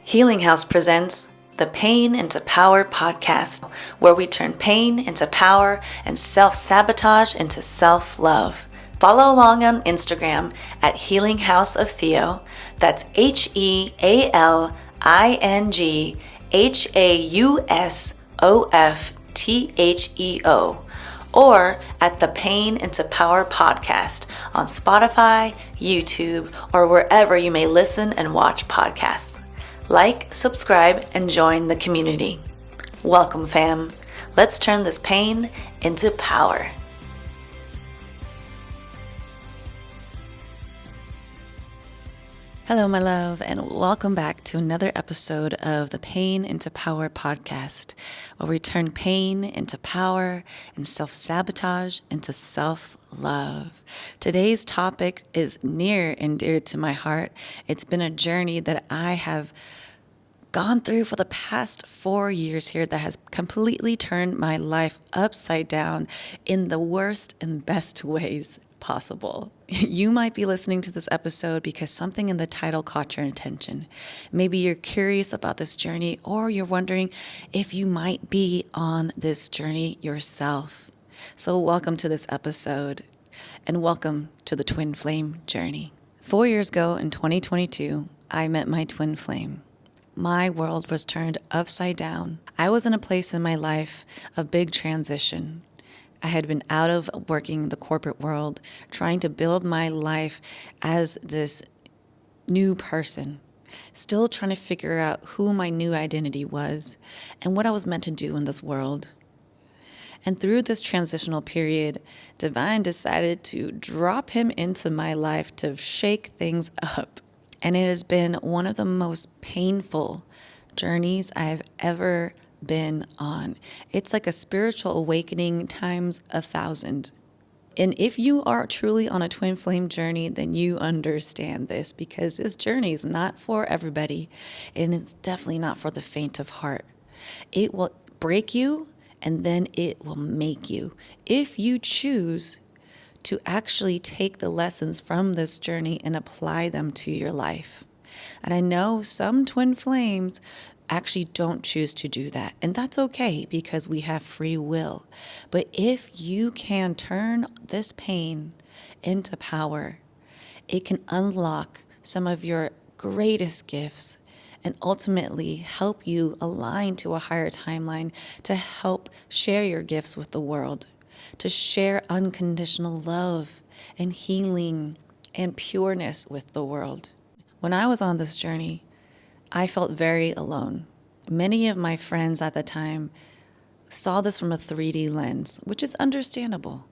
Healing House presents the Pain into Power podcast, where we turn pain into power and self-sabotage into self-love. Follow along on Instagram at Healing House of Theo. That's HealingHouseofTheo. Or at the Pain into Power podcast on Spotify, YouTube, or wherever you may listen and watch podcasts. Like, subscribe, and join the community. Welcome, fam. Let's turn this pain into power. Hello, my love, and welcome back to another episode of the Pain into Power podcast, where we turn pain into power and self-sabotage into self-love. Today's topic is near and dear to my heart. It's been a journey that I have gone through for the past 4 years here that has completely turned my life upside down in the worst and best ways possible. You might be listening to this episode because something in the title caught your attention. Maybe you're curious about this journey, or you're wondering if you might be on this journey yourself. So welcome to this episode, and welcome to the twin flame journey. 4 years ago in 2022, I met my twin flame. My world was turned upside down. I was in a place in my life of big transition. I had been out of working the corporate world, trying to build my life as this new person, still trying to figure out who my new identity was and what I was meant to do in this world. And through this transitional period, Divine decided to drop him into my life to shake things up. And it has been one of the most painful journeys I've ever been on. It's like a spiritual awakening times 1,000. And if you are truly on a twin flame journey, then you understand this, because this journey is not for everybody, and it's definitely not for the faint of heart. It will break you, and then it will make you, if you choose to actually take the lessons from this journey and apply them to your life. And I know some twin flames actually don't choose to do that. And that's okay, because we have free will. But if you can turn this pain into power, it can unlock some of your greatest gifts and ultimately help you align to a higher timeline to help share your gifts with the world, to share unconditional love and healing and pureness with the world. When I was on this journey, I felt very alone. Many of my friends at the time saw this from a 3D lens, which is understandable.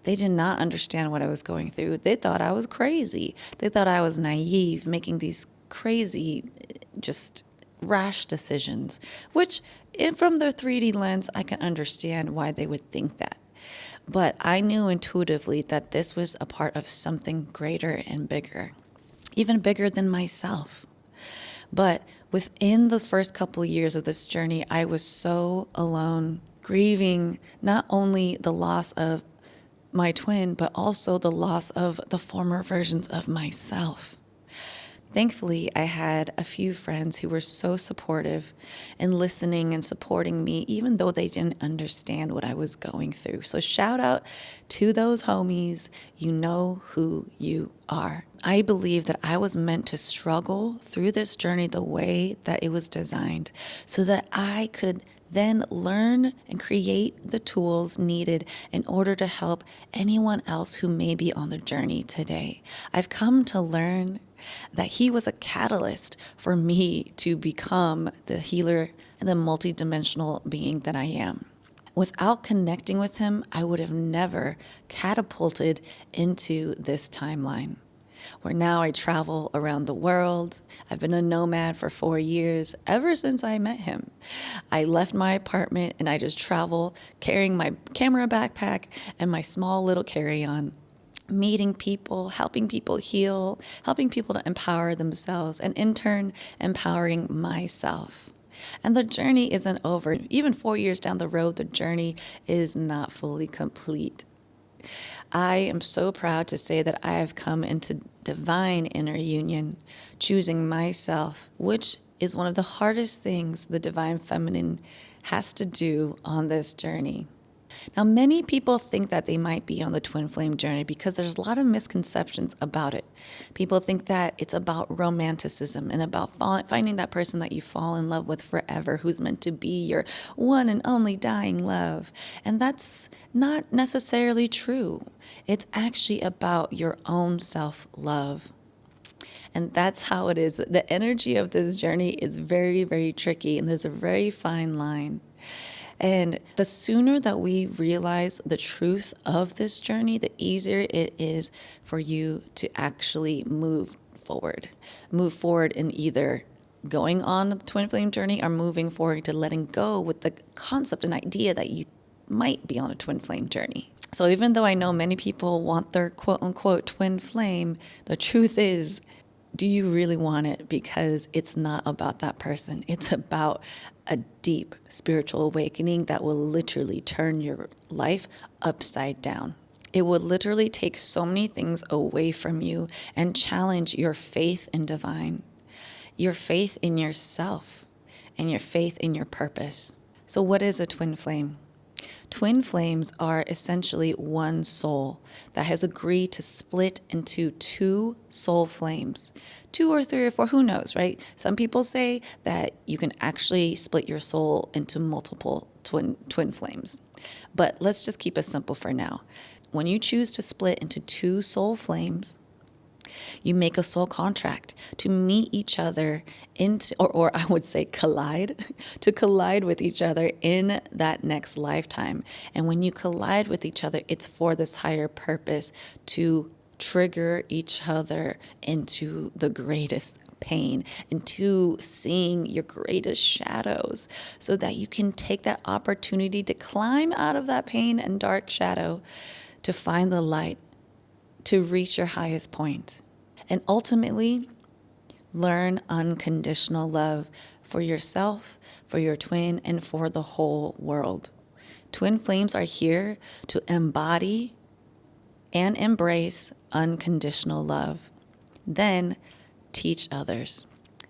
They did not understand what I was going through. They thought I was crazy. They thought I was naive, making these crazy, just rash decisions, which from their 3D lens, I can understand why they would think that. But I knew intuitively that this was a part of something greater and bigger, even bigger than myself. But within the first couple of years of this journey, I was so alone, grieving not only the loss of my twin, but also the loss of the former versions of myself. Thankfully, I had a few friends who were so supportive and listening and supporting me, even though they didn't understand what I was going through. So shout out to those homies. You know who you are. I believe that I was meant to struggle through this journey the way that it was designed, so that I could then learn and create the tools needed in order to help anyone else who may be on the journey today. I've come to learn that he was a catalyst for me to become the healer and the multidimensional being that I am. Without connecting with him, I would have never catapulted into this timeline, where now I travel around the world. I've been a nomad for 4 years, ever since I met him. I left my apartment and I just travel carrying my camera backpack and my small little carry-on, meeting people, helping people heal, helping people to empower themselves, and in turn, empowering myself. And the journey isn't over. Even 4 years down the road, the journey is not fully complete. I am so proud to say that I have come into divine inner union, choosing myself, which is one of the hardest things the divine feminine has to do on this journey. Now, many people think that they might be on the twin flame journey because there's a lot of misconceptions about it. People think that it's about romanticism and about finding that person that you fall in love with forever, who's meant to be your one and only dying love. And that's not necessarily true. It's actually about your own self-love. And that's how it is. The energy of this journey is very, very tricky, and there's a very fine line. And the sooner that we realize the truth of this journey, the easier it is for you to actually move forward. Move forward in either going on the twin flame journey or moving forward to letting go with the concept and idea that you might be on a twin flame journey. So even though I know many people want their quote unquote twin flame, the truth is, do you really want it? Because it's not about that person. It's about a deep spiritual awakening that will literally turn your life upside down. It will literally take so many things away from you and challenge your faith in divine, your faith in yourself, and your faith in your purpose. So what is a twin flame? Twin flames are essentially one soul that has agreed to split into two soul flames. 2 or 3 or 4, who knows, right? Some people say that you can actually split your soul into multiple twin flames. But let's just keep it simple for now. When you choose to split into 2 soul flames, you make a soul contract to meet each other or I would say collide, to collide with each other in that next lifetime. And when you collide with each other, it's for this higher purpose to trigger each other into the greatest pain, into seeing your greatest shadows, so that you can take that opportunity to climb out of that pain and dark shadow to find the light, to reach your highest point, and ultimately learn unconditional love for yourself, for your twin, and for the whole world. Twin flames are here to embody and embrace unconditional love, then teach others.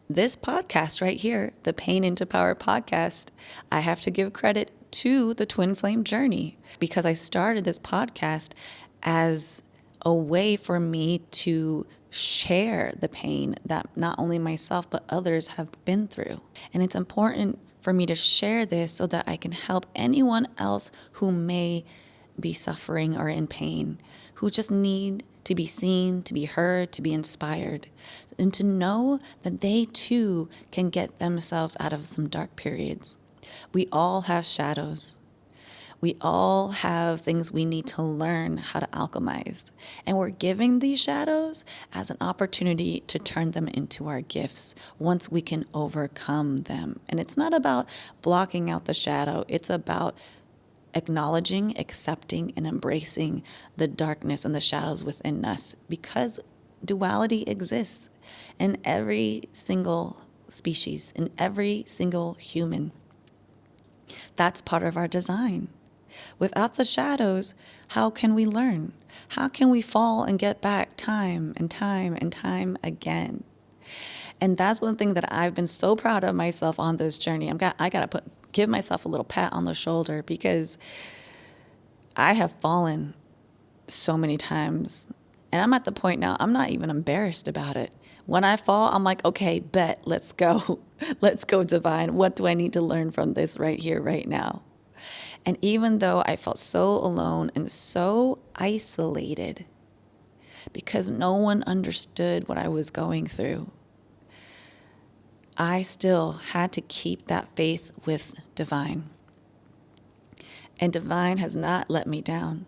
This podcast right here, the Pain into Power podcast, I have to give credit to the twin flame journey, because I started this podcast as a way for me to share the pain that not only myself but others have been through. And it's important for me to share this so that I can help anyone else who may be suffering or in pain, who just need to be seen, to be heard, to be inspired, and to know that they too can get themselves out of some dark periods. We all have shadows. We all have things we need to learn how to alchemize. And we're giving these shadows as an opportunity to turn them into our gifts once we can overcome them. And it's not about blocking out the shadow. It's about acknowledging, accepting, and embracing the darkness and the shadows within us, because duality exists in every single species, in every single human. That's part of our design. Without the shadows, how can we learn? How can we fall and get back time and time and time again? And that's one thing that I've been so proud of myself on this journey. I gotta give myself a little pat on the shoulder, because I have fallen so many times. And I'm at the point now, I'm not even embarrassed about it. When I fall, I'm like, okay, bet, let's go. Let's go, divine. What do I need to learn from this right here, right now? And even though I felt so alone and so isolated because no one understood what I was going through, I still had to keep that faith with divine. And divine has not let me down.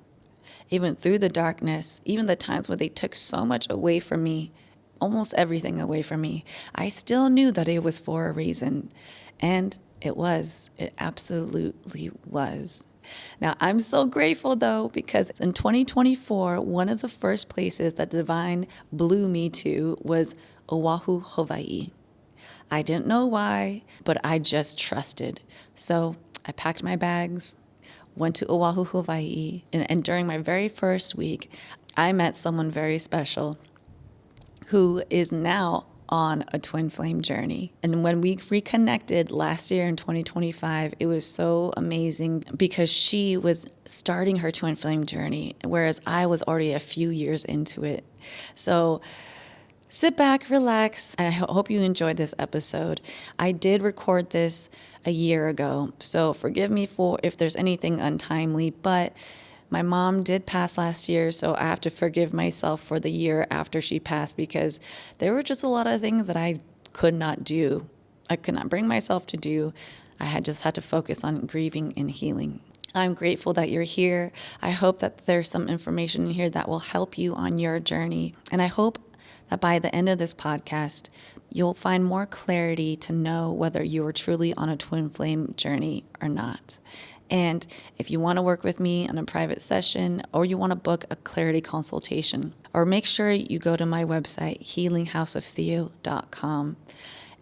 Even through the darkness, even the times where they took so much away from me, almost everything away from me, I still knew that it was for a reason. And it absolutely was. Now, I'm so grateful though, because in 2024, one of the first places that divine blew me to was Oahu, Hawaii. I didn't know why, but I just trusted. So I packed my bags, went to Oahu, Hawaii, and during my very first week, I met someone very special who is now on a twin flame journey. And when we reconnected last year in 2025, it was so amazing because she was starting her twin flame journey, whereas I was already a few years into it. So sit back, relax, and I hope you enjoyed this episode. I did record this a year ago, so forgive me for if there's anything untimely, but my mom did pass last year, so I have to forgive myself for the year after she passed because there were just a lot of things that I could not do. I could not bring myself to do. I had to focus on grieving and healing. I'm grateful that you're here. I hope that there's some information in here that will help you on your journey. And I hope that by the end of this podcast, you'll find more clarity to know whether you are truly on a twin flame journey or not. And if you want to work with me on a private session or you want to book a clarity consultation, or make sure you go to my website, healinghouseoftheo.com,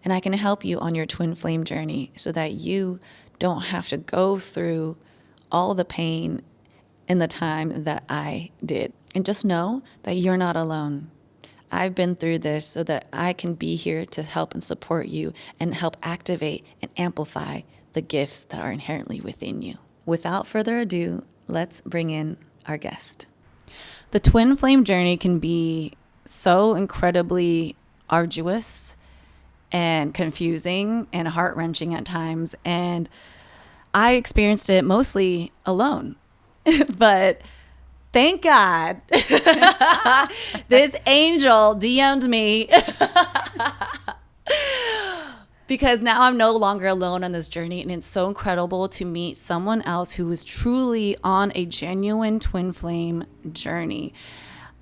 and I can help you on your twin flame journey so that you don't have to go through all the pain in the time that I did. And just know that you're not alone. I've been through this so that I can be here to help and support you and help activate and amplify the gifts that are inherently within you. Without further ado, let's bring in our guest. The twin flame journey can be so incredibly arduous and confusing and heart-wrenching at times. And I experienced it mostly alone. But thank God, this angel DM'd me because now I'm no longer alone on this journey. And it's so incredible to meet someone else who is truly on a genuine twin flame journey.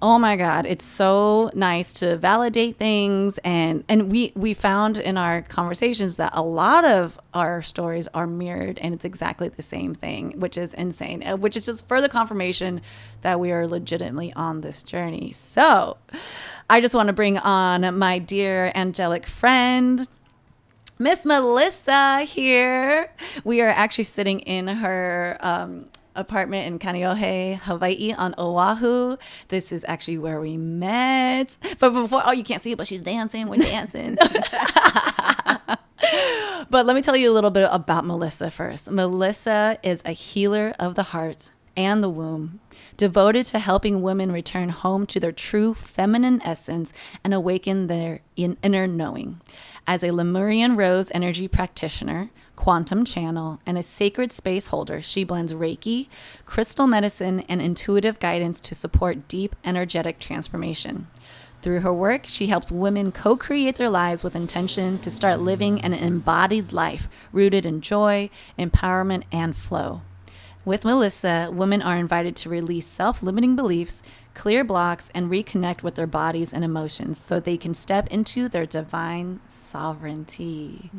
Oh my God, it's so nice to validate things. And we found in our conversations that a lot of our stories are mirrored and it's exactly the same thing, which is insane, which is just further confirmation that we are legitimately on this journey. So I just want to bring on my dear angelic friend, Miss Melissa here. We are actually sitting in her apartment in Kaneohe, Hawaii on Oahu. This is actually where we met. But before, you can't see it, but she's dancing. We're dancing. But let me tell you a little bit about Melissa first. Melissa is a healer of the heart and the womb, devoted to helping women return home to their true feminine essence and awaken their inner knowing. As a Lemurian Rose energy practitioner, quantum channel, and a sacred space holder, she blends Reiki, crystal medicine, and intuitive guidance to support deep energetic transformation. Through her work, she helps women co-create their lives with intention to start living an embodied life rooted in joy, empowerment, and flow. With Melissa, women are invited to release self-limiting beliefs, clear blocks, and reconnect with their bodies and emotions so they can step into their divine sovereignty.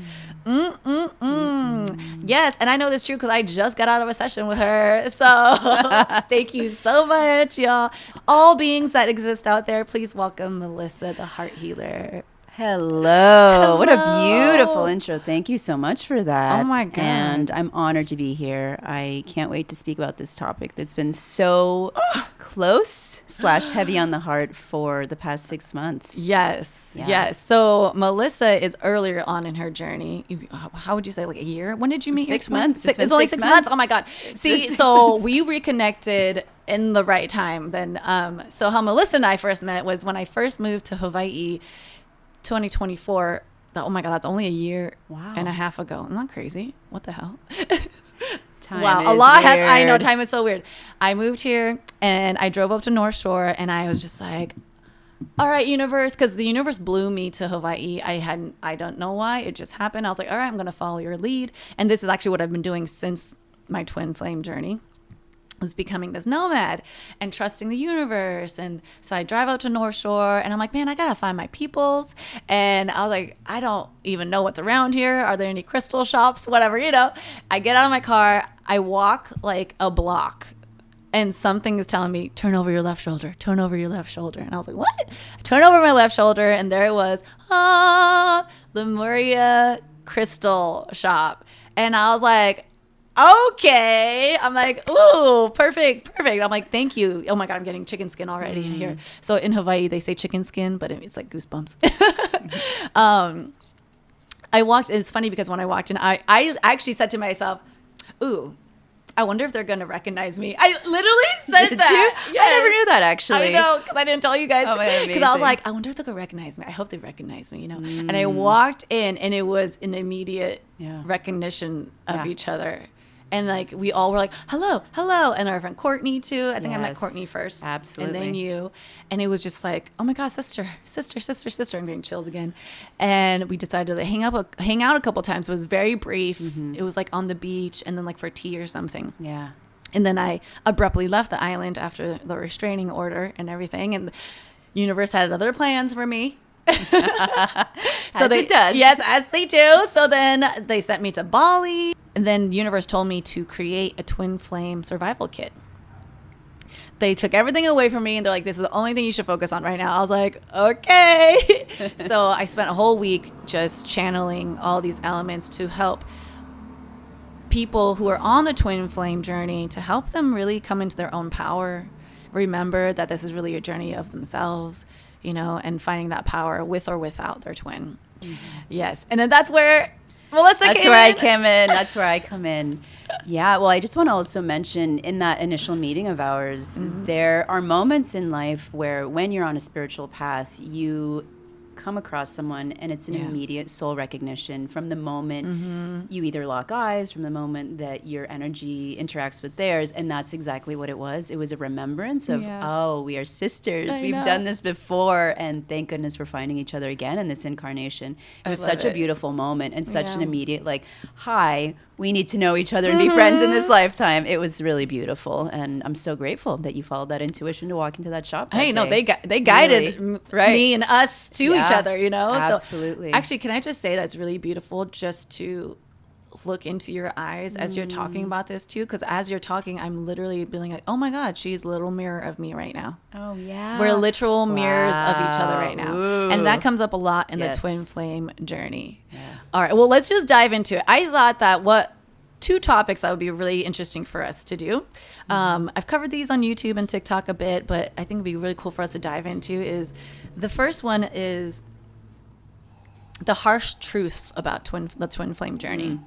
Yes, and I know this is true because I just got out of a session with her. So thank you so much, y'all. All beings that exist out there, please welcome Melissa, the heart healer. Hello. What a beautiful intro. Thank you so much for that. Oh my God. And I'm honored to be here. I can't wait to speak about this topic that's been so close / heavy on the heart for the past 6 months. Yes. Yeah. Yes. So Melissa is earlier on in her journey. How would you say, like a year? When did you meet? 6 months. It's only 6 months. Oh my God. See, so we reconnected in the right time then. So how Melissa and I first met was when I first moved to Hawaii, 2024. Oh my God, that's only a year and a half ago. Isn't that crazy? What the hell? Time a lot weird. I know, time is so weird. I moved here and I drove up to North Shore and I was just like, all right, universe, because the universe blew me to Hawaii. I don't know why. It just happened. I was like, all right, I'm going to follow your lead. And this is actually what I've been doing since my twin flame journey. Was becoming this nomad and trusting the universe. And so I drive up to North Shore and I'm like, man, I gotta find my peoples. And I was like, I don't even know what's around here. Are there any crystal shops? Whatever, I get out of my car, I walk like a block and something is telling me, turn over your left shoulder, turn over your left shoulder. And I was like, what? I turn over my left shoulder and there it was, Lemuria crystal shop. And I was like, okay. I'm like, ooh, perfect. I'm like, thank you. Oh my God, I'm getting chicken skin already in here. So in Hawaii, they say chicken skin, but it's like goosebumps. I walked, it's funny because when I walked in, I actually said to myself, ooh, I wonder if they're going to recognize me. I literally said Did that. you? Yes. I never knew that, actually. I know, because I didn't tell you guys. Oh, my God, Because I was amazing. like, I wonder if they're going to recognize me. I hope they recognize me, And I walked in, and it was an immediate recognition of each other. And like we all were like, hello, hello. And our friend Courtney too. I think I met Courtney first. Absolutely. And then you. And it was just like, oh my God, sister. I'm getting chills again. And we decided to hang out a couple times. It was very brief. It was like on the beach and then like for tea or something. Yeah. And then I abruptly left the island after the restraining order and everything. And the universe had other plans for me. It does. Yes, as they do. So then they sent me to Bali. And then the universe told me to create a twin flame survival kit. They took everything away from me and they're like, this is the only thing you should focus on right now. I was like, okay. So I spent a whole week just channeling all these elements to help people who are on the twin flame journey, to help them really come into their own power. Remember that this is really a journey of themselves, and finding that power with or without their twin. Yes. And then that's where Melissa That's where I came in. That's where I come in. Yeah. Well, I just want to also mention in that initial meeting of ours, there are moments in life where when you're on a spiritual path, you come across someone and it's an immediate soul recognition from the moment you either lock eyes, from the moment that your energy interacts with theirs. And that's exactly what it was. It was a remembrance of, oh, we are sisters. We've done this before. And thank goodness we're finding each other again in this incarnation. It was such a beautiful moment and such an immediate, like, hi, we need to know each other and be friends in this lifetime. It was really beautiful. And I'm so grateful that you followed that intuition to walk into that shop. Hey, no, they guided me and us to each other, Absolutely. So, actually, can I just say that's really beautiful just to look into your eyes as you're talking about this too? Because as you're talking, I'm literally being like, oh my God, she's a little mirror of me right now. Oh, yeah. We're literal mirrors of each other right now. Ooh. And that comes up a lot in the twin flame journey. Yeah. All right, well, let's just dive into it. I thought that two topics that would be really interesting for us to do. I've covered these on YouTube and TikTok a bit, but I think it'd be really cool for us to dive into is the first one is the harsh truths about the twin flame journey.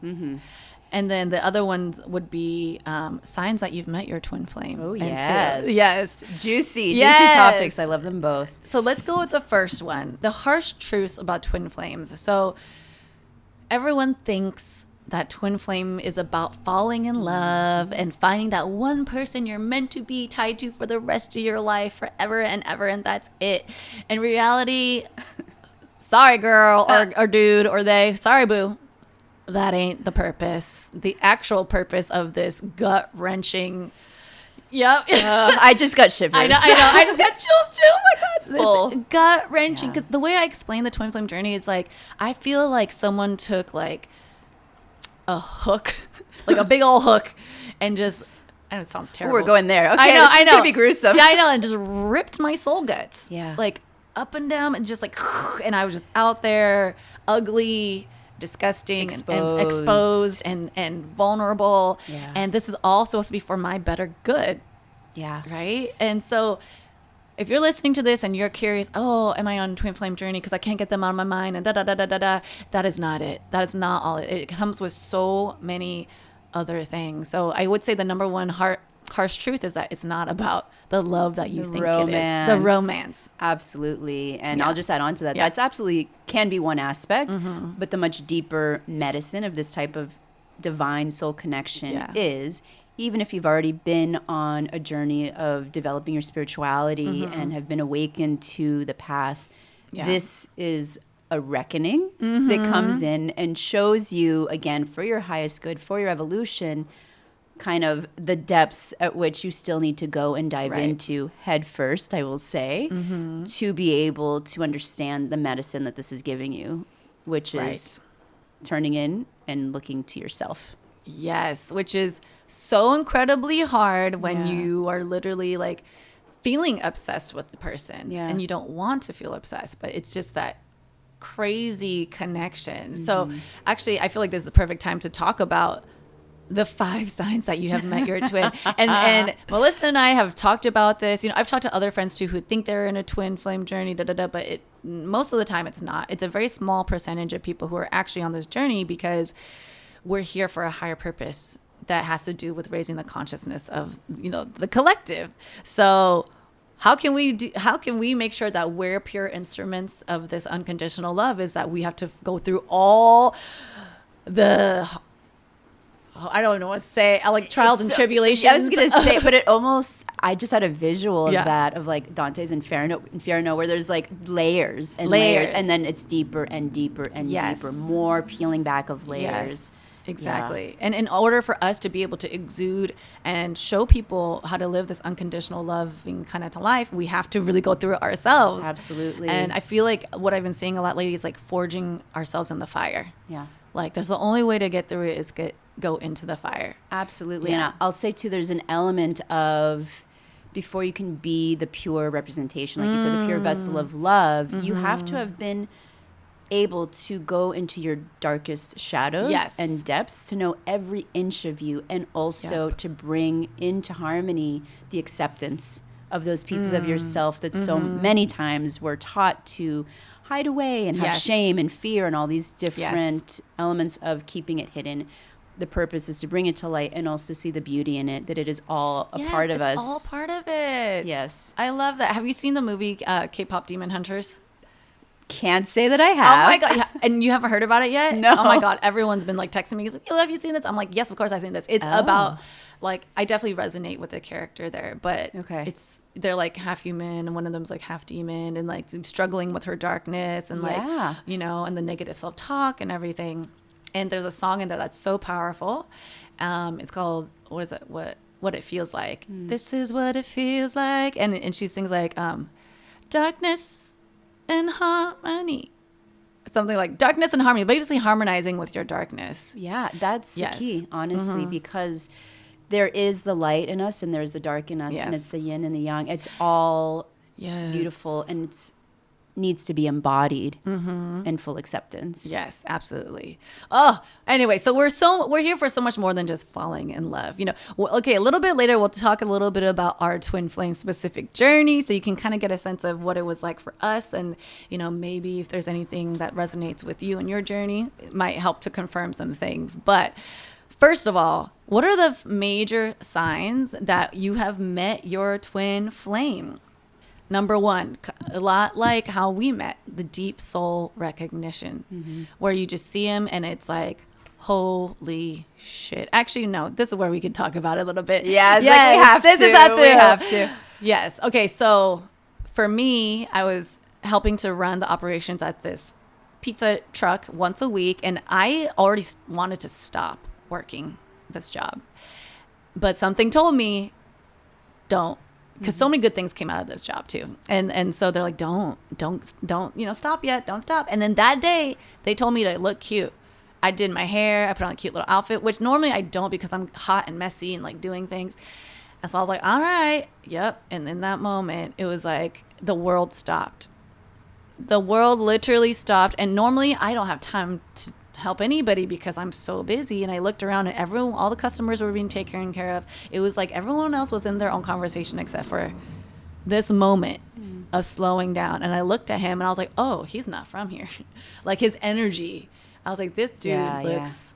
And then the other ones would be signs that you've met your twin flame. Oh, yes. Juicy topics. I love them both. So let's go with the first one, the harsh truth about twin flames. So everyone thinks that twin flame is about falling in love and finding that one person you're meant to be tied to for the rest of your life, forever and ever, and that's it. In reality, sorry, girl or dude or they, sorry, boo. That ain't the purpose. The actual purpose of this gut-wrenching... Yep. I just got shivers. I know. I just got chills too. Oh my God. Full. Gut-wrenching. 'Cause the way I explain the twin flame journey is like, I feel like someone took like a hook, like a big old hook, and just... I know it sounds terrible. We're going there. Okay, I know. It's gonna be gruesome. Yeah, I know. And just ripped my soul guts. Yeah. Like up and down and just like, and I was just out there, ugly, disgusting, and exposed and vulnerable. Yeah. And this is all supposed to be for my better good. Yeah. Right. And so if you're listening to this and you're curious, oh, am I on twin flame journey because I can't get them out of my mind and that is not it. That is not all. It comes with so many other things. So I would say the number one harsh truth is that it's not about the love that you think it is. The romance. Absolutely. And I'll just add on to that. That's absolutely can be one aspect, but the much deeper medicine of this type of divine soul connection is, even if you've already been on a journey of developing your spirituality and have been awakened to the path, this is a reckoning that comes in and shows you, again, for your highest good, for your evolution, kind of the depths at which you still need to go and dive into head first, I will say, to be able to understand the medicine that this is giving you, which is turning in and looking to yourself. Yes, which is so incredibly hard when you are literally like feeling obsessed with the person and you don't want to feel obsessed, but it's just that crazy connection. So actually, I feel like this is the perfect time to talk about the 5 signs that you have met your twin. And Melissa and I have talked about this. You know, I've talked to other friends too who think they're in a twin flame journey, but most of the time it's not. It's a very small percentage of people who are actually on this journey because we're here for a higher purpose that has to do with raising the consciousness of, the collective. So how can we make sure that we're pure instruments of this unconditional love is that we have to go through all the, I don't know what to say, like trials and tribulations. I was going to say, but I just had a visual of that, of like Dante's Inferno, where there's like layers and layers, and then it's deeper and deeper and deeper, more peeling back of layers. Yes. Exactly. Yeah. And in order for us to be able to exude and show people how to live this unconditional loving kind of to life, we have to really go through it ourselves. Absolutely. And I feel like what I've been seeing a lot lately is like forging ourselves in the fire. Yeah. Like there's the only way to get through it is go into the fire. Absolutely. Yeah. And I'll say too, there's an element of, before you can be the pure representation, like you said, the pure vessel of love, you have to have been able to go into your darkest shadows and depths to know every inch of you, and also to bring into harmony the acceptance of those pieces of yourself that so many times we're taught to hide away and have shame and fear and all these different elements of keeping it hidden. The purpose is to bring it to light and also see the beauty in it, that it is all a part of us. It's all part of it. Yes. I love that. Have you seen the movie K-pop Demon Hunters? Can't say that I have. Oh my God. Yeah. And you haven't heard about it yet? No. Oh my God. Everyone's been like texting me, like, have you seen this? I'm like, yes, of course I've seen this. It's about, like, I definitely resonate with the character there, but they're like half human and one of them's like half demon and like struggling with her darkness and like, and the negative self-talk and everything. And there's a song in there that's so powerful. It's called, what is it? What it feels like. This is what it feels like. And she sings like, darkness and harmony, something like darkness and harmony, basically harmonizing with your darkness. Yeah, that's the key, honestly, because there is the light in us and there's the dark in us, and it's the yin and the yang. It's all beautiful, and it's needs to be embodied in full acceptance. Yes, absolutely. Oh, anyway, so we're here for so much more than just falling in love. Okay, a little bit later we'll talk a little bit about our twin flame specific journey, so you can kind of get a sense of what it was like for us, and maybe if there's anything that resonates with you in your journey, it might help to confirm some things. But first of all, what are the major signs that you have met your twin flame? Number one, a lot like how we met, the deep soul recognition, where you just see him and it's like, holy shit. Actually, no, this is where we could talk about it a little bit. Yes, like we have this to. Is that too. We have to. Yes. Okay, so for me, I was helping to run the operations at this pizza truck once a week, and I already wanted to stop working this job. But something told me, don't. Because so many good things came out of this job too. And so they're like, don't, stop yet. Don't stop. And then that day they told me to look cute. I did my hair. I put on a cute little outfit, which normally I don't because I'm hot and messy and like doing things. And so I was like, all right. Yep. And in that moment, it was like the world stopped. The world literally stopped. And normally I don't have time to help anybody because I'm so busy. And I looked around and all the customers were being taken care of. It was like everyone else was in their own conversation except for this moment of slowing down. And I looked at him and I was like, oh, he's not from here. Like his energy. I was like, this dude looks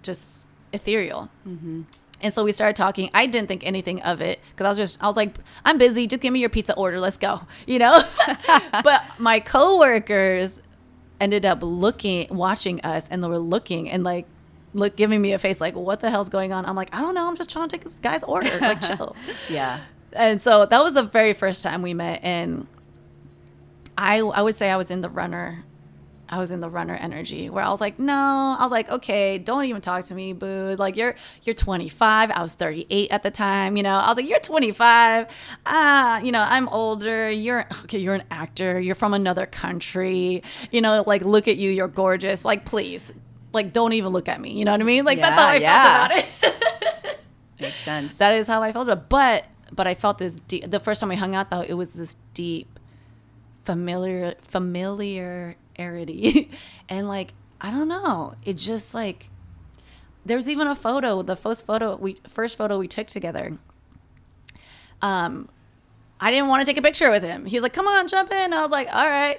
just ethereal. And so we started talking. I didn't think anything of it because I was like, I'm busy. Just give me your pizza order. Let's go. But my coworkers ended up watching us, and they were looking and like giving me a face like, what the hell's going on? I'm like, I don't know. I'm just trying to take this guy's order. Like, chill. Yeah. And so that was the very first time we met. And I would say I was in the runner energy where I was like, no, I was like, okay, don't even talk to me, boo. Like you're 25. I was 38 at the time. I was like, you're 25. I'm older. You're an actor. You're from another country. Like look at you. You're gorgeous. Like, please, like, don't even look at me. You know what I mean? Like that's how I felt about it. Makes sense. That is how I felt about it. But I felt this deep, the first time we hung out though, it was this deep familiarity. And like, I don't know, it just like, there's even a photo, the first photo we took together. I didn't want to take a picture with him. He was like, come on, jump in. I was like, all right.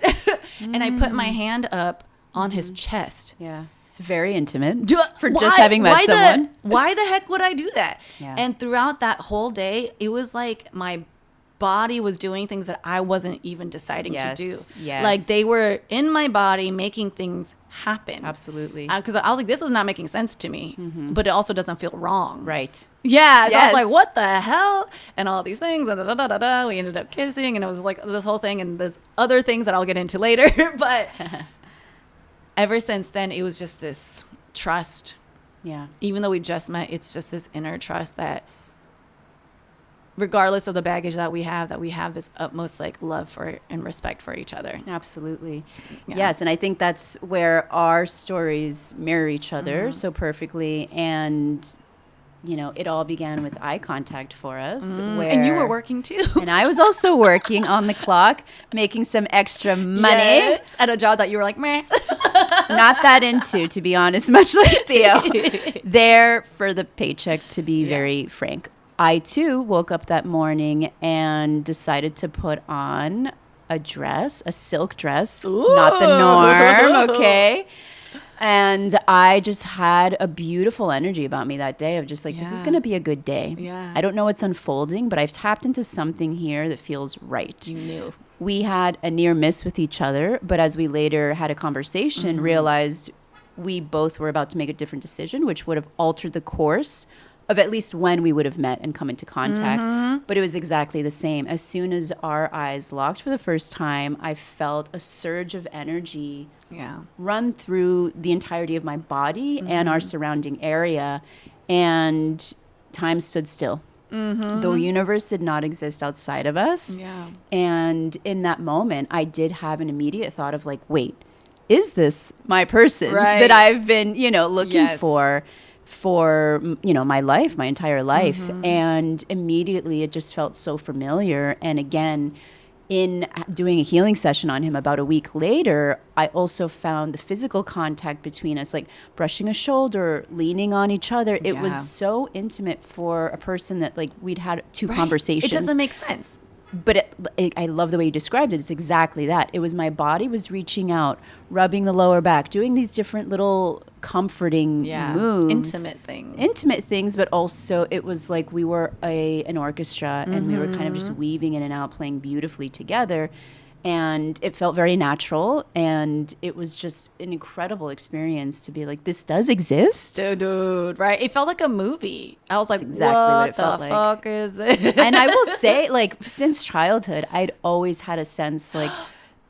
And I put my hand up on his chest. Yeah. It's very intimate for just having met someone. Why the heck would I do that? Yeah. And throughout that whole day, it was like my body was doing things that I wasn't even deciding to do. Yes. Like they were in my body making things happen. Absolutely. Because I was like, this is not making sense to me, but it also doesn't feel wrong. Right. Yeah. So Yes. I was like, what the hell? And all these things. And we ended up kissing, and it was like this whole thing, and there's other things that I'll get into later. But ever since then, it was just this trust. Yeah. Even though we just met, it's just this inner trust that regardless of the baggage that we have this utmost like love for and respect for each other. Absolutely. Yeah. Yes. And I think that's where our stories mirror each other so perfectly. And, you know, it all began with eye contact for us. Where, And you were working too. And I was also working on the clock, making some extra money. Yes, at a job that you were like, meh. Not that into, to be honest, much like Theo. There for the paycheck, to be very frank. I, too, woke up that morning and decided to put on a dress, a silk dress, not the norm, okay? And I just had a beautiful energy about me that day of just like, this is going to be a good day. Yeah. I don't know what's unfolding, but I've tapped into something here that feels right. You knew. We had a near miss with each other, but as we later had a conversation, realized we both were about to make a different decision, which would have altered the course of at least when we would have met and come into contact. But it was exactly the same. As soon as our eyes locked for the first time, I felt a surge of energy run through the entirety of my body and our surrounding area, and time stood still. The universe did not exist outside of us. And in that moment, I did have an immediate thought of like, wait, is this my person that I've been, you know, looking for, you know, my life, my entire life. And immediately it just felt so familiar. And again, in doing a healing session on him about a week later, I also found the physical contact between us, like brushing a shoulder, leaning on each other. It was so intimate for a person that like we'd had two conversations. It doesn't make sense. But I love the way you described it. It's exactly that. It was my body was reaching out, rubbing the lower back, doing these different little comforting moves. Intimate things, but also it was like we were an orchestra and we were kind of just weaving in and out, playing beautifully together. And it felt very natural, and it was just an incredible experience to be like, this does exist? Dude, right? It felt like a movie. I was like, that's exactly what it felt like. What the fuck is this? And I will say, like, since childhood, I'd always had a sense, like,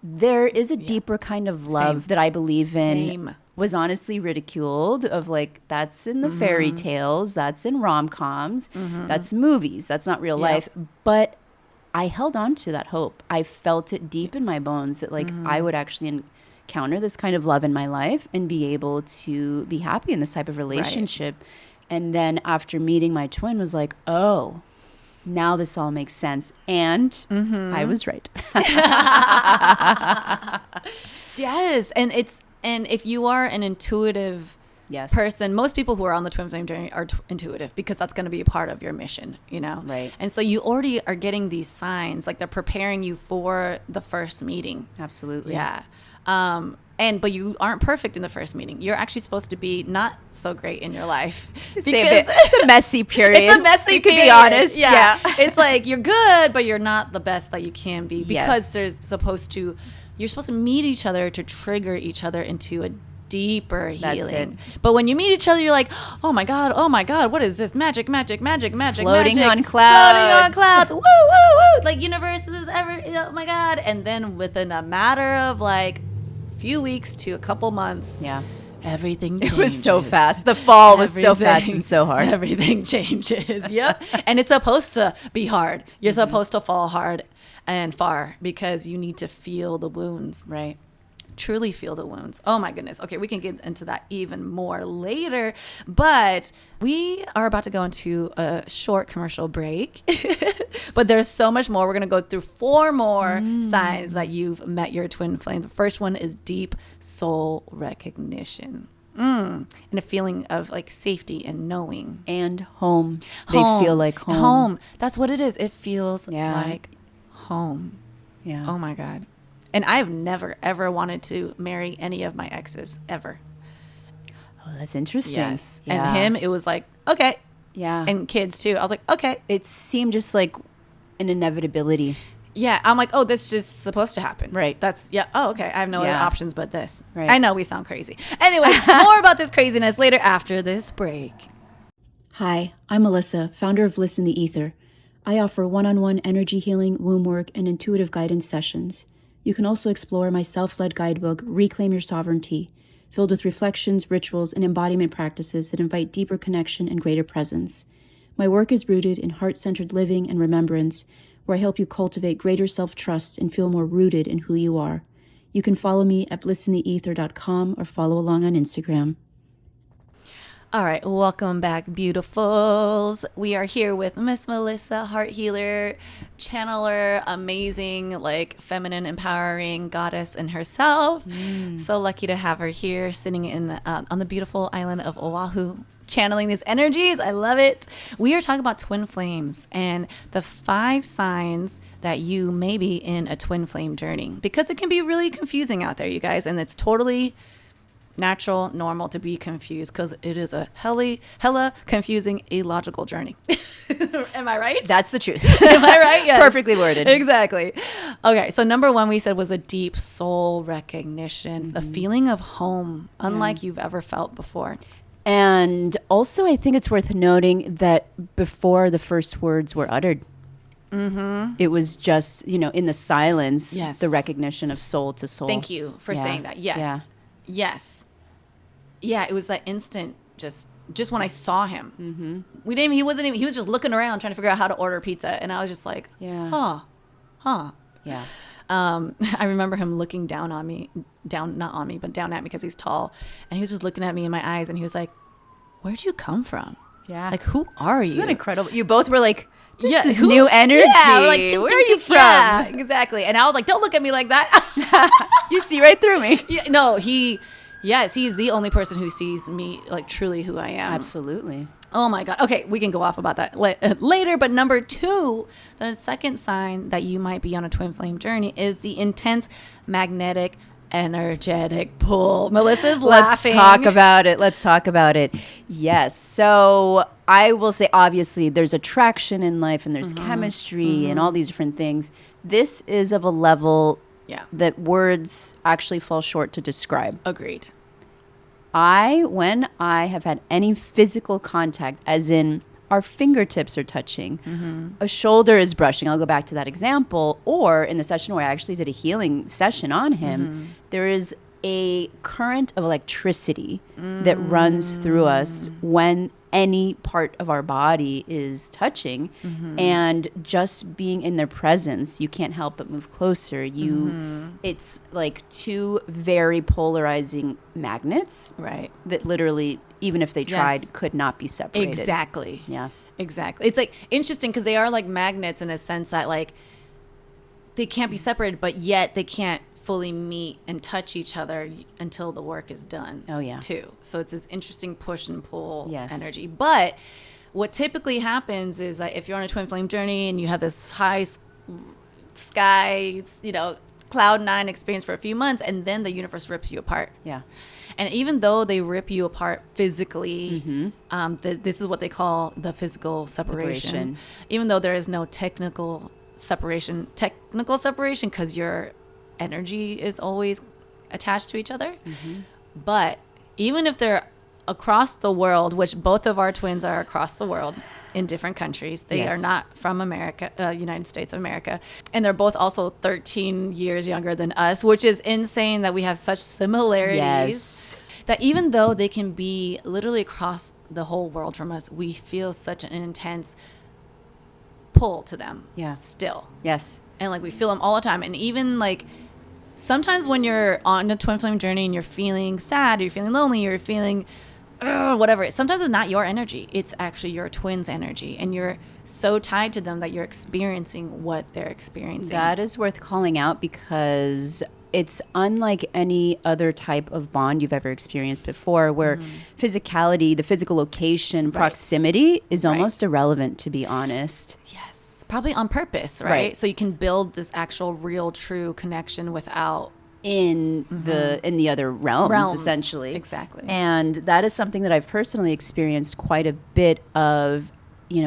there is a deeper kind of love that I believe in. Was honestly ridiculed of like, that's in the fairy tales, that's in rom-coms, that's movies, that's not real life. But I held on to that hope. I felt it deep in my bones that like I would actually encounter this kind of love in my life and be able to be happy in this type of relationship. And then after meeting my twin was like, oh, now this all makes sense. And I was right. Yes. And if you are an intuitive person, most people who are on the twin flame journey are intuitive, because that's going to be a part of your mission, you know? Right. And so you already are getting these signs, like they're preparing you for the first meeting. Absolutely. Yeah. But you aren't perfect in the first meeting. You're actually supposed to be not so great in your life. Because it's a messy period. It's a messy period. To be honest. Yeah. It's like you're good, but you're not the best that you can be, because you're supposed to meet each other to trigger each other into a deeper healing. But when you meet each other, you're like, oh my god, what is this? Magic. Floating on clouds. Woo, woo, woo. Like universe is oh my god. And then within a matter of like few weeks to a couple months, everything changes. It was so fast. The fall was so fast and so hard. Everything changes. Yep. And it's supposed to be hard. You're supposed to fall hard and far, because you need to feel the wounds. Right. Truly feel the wounds. Oh my goodness. Okay, we can get into that even more later, but we are about to go into a short commercial break. But there's so much more. We're going to go through 4 more signs that you've met your twin flame. The first one is deep soul recognition. And a feeling of like safety and knowing. And home. They feel like home. That's what it is. It feels like home. Yeah. Oh my God. And I've never, ever wanted to marry any of my exes, ever. Oh, that's interesting. Yes. Yeah. And him, it was like, okay. Yeah. And kids too. I was like, okay. It seemed just like an inevitability. Yeah. I'm like, oh, this is just supposed to happen. Right. That's, yeah. Oh, okay. I have no other Yeah. options but this. Right. I know we sound crazy. Anyway, more about this craziness later after this break. Hi, I'm Melissa, founder of Bliss in the Aether. I offer one-on-one energy healing, womb work, and intuitive guidance sessions. You can also explore my self-led guidebook, Reclaim Your Sovereignty, filled with reflections, rituals, and embodiment practices that invite deeper connection and greater presence. My work is rooted in heart-centered living and remembrance, where I help you cultivate greater self-trust and feel more rooted in who you are. You can follow me at blissintheether.com or follow along on Instagram. All right, welcome back, beautifuls. We are here with Miss Melissa, heart healer, channeler, amazing, like feminine, empowering goddess in herself. So lucky to have her here, sitting in on the beautiful island of Oahu, channeling these energies. I love it. We are talking about twin flames and the 5 signs that you may be in a twin flame journey, because it can be really confusing out there, you guys, and it's totally natural, normal to be confused, because it is a hella confusing, illogical journey. Am I right? That's the truth. Am I right? Yes. Perfectly worded. Exactly. Okay, so number 1 we said was a deep soul recognition, a feeling of home, unlike you've ever felt before. And also, I think it's worth noting that before the first words were uttered, it was just, in the silence, Yes. the recognition of soul to soul. Thank you for Yeah. saying that. Yes. Yeah. Yes. Yeah, it was that instant, just when I saw him. He was just looking around trying to figure out how to order pizza, and I was just like, Yeah. huh. Yeah. I remember him looking down at me because he's tall, and he was just looking at me in my eyes, and he was like, "Where'd you come from? Yeah. Like, who are you?" Isn't that incredible? You both were like, this is who- new energy. Yeah, we're like, where are you from? Yeah, exactly. And I was like, "Don't look at me like that." You see right through me. Yeah, no, he's the only person who sees me like truly who I am. Absolutely. Oh my God. Okay, we can go off about that later. But number 2, the second sign that you might be on a twin flame journey is the intense magnetic energetic pull. Melissa's laughing. Let's talk about it. Yes. So I will say, obviously, there's attraction in life and there's chemistry and all these different things. This is of a level that words actually fall short to describe. Agreed. When I have had any physical contact, as in our fingertips are touching, a shoulder is brushing, I'll go back to that example, or in the session where I actually did a healing session on him, there is a current of electricity that runs through us when any part of our body is touching, and just being in their presence, you can't help but move closer. It's like 2 very polarizing magnets, Right. that literally, even if they tried, could not be separated. Exactly. Yeah. Exactly. It's like interesting because they are like magnets in a sense that like they can't be separated, but yet they can't fully meet and touch each other until the work is done. Oh, yeah. Too. So it's this interesting push and pull Yes. energy. But what typically happens is that if you're on a twin flame journey and you have this high sky, cloud 9 experience for a few months, and then the universe rips you apart. Yeah. And even though they rip you apart physically, this is what they call the physical separation. Even though there is no technical separation because your energy is always attached to each other. But even if they're across the world, which both of our twins are across the world in different countries, they are not from America, United States of America, and they're both also 13 years younger than us, which is insane that we have such similarities. That even though they can be literally across the whole world from us, we feel such an intense pull to them. Still. Yes. And like we feel them all the time. And even like sometimes when you're on a twin flame journey and you're feeling sad, or you're feeling lonely, or you're feeling whatever, sometimes it's not your energy. It's actually your twin's energy. And you're so tied to them that you're experiencing what they're experiencing. That is worth calling out because it's unlike any other type of bond you've ever experienced before, where physicality, the physical location, proximity is almost irrelevant, to be honest. Yes. probably on purpose, right? So you can build this actual real true connection without in the other realms, essentially. Exactly. And that is something that I've personally experienced quite a bit of,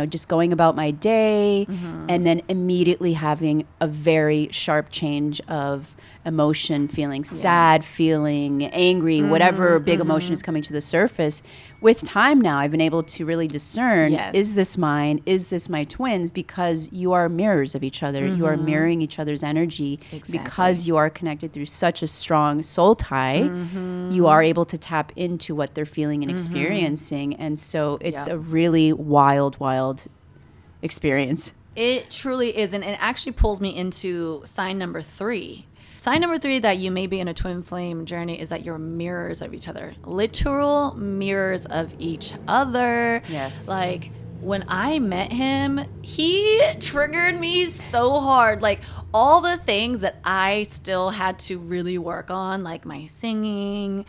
just going about my day and then immediately having a very sharp change of emotion, feeling sad, feeling angry, whatever big emotion is coming to the surface. With time now, I've been able to really discern, is this mine? Is this my twins? Because you are mirrors of each other. You are mirroring each other's energy. Because you are connected through such a strong soul tie. You are able to tap into what they're feeling and experiencing. And so it's a really wild experience. It truly is. And it actually pulls me into sign number 3. Sign number 3 that you may be in a twin flame journey is that you're mirrors of each other. Literal mirrors of each other. Yes. Like when I met him, he triggered me so hard. Like all the things that I still had to really work on, like my singing.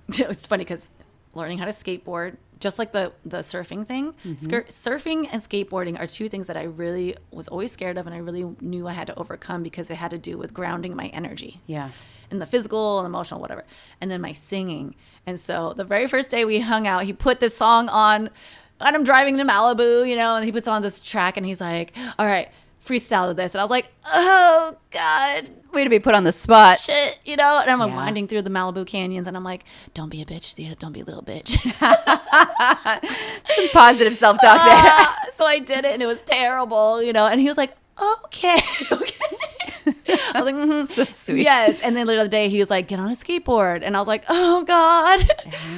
It's funny because learning how to skateboard, just like the surfing thing, surfing and skateboarding are 2 things that I really was always scared of, and I really knew I had to overcome because it had to do with grounding my energy. Yeah. In the physical and emotional, whatever. And then my singing. And so the very first day we hung out, he put this song on, and I'm driving to Malibu, and he puts on this track, and he's like, all right, freestyle to this. And I was like, oh, God. Way to be put on the spot. Shit, and I'm like winding through the Malibu canyons, and I'm like, don't be a bitch, Thea, don't be a little bitch. Some positive self-talk there. So I did it, and it was terrible, and he was like, okay. I was like, So sweet. Yes. And then later the day, he was like, get on a skateboard. And I was like, oh, God.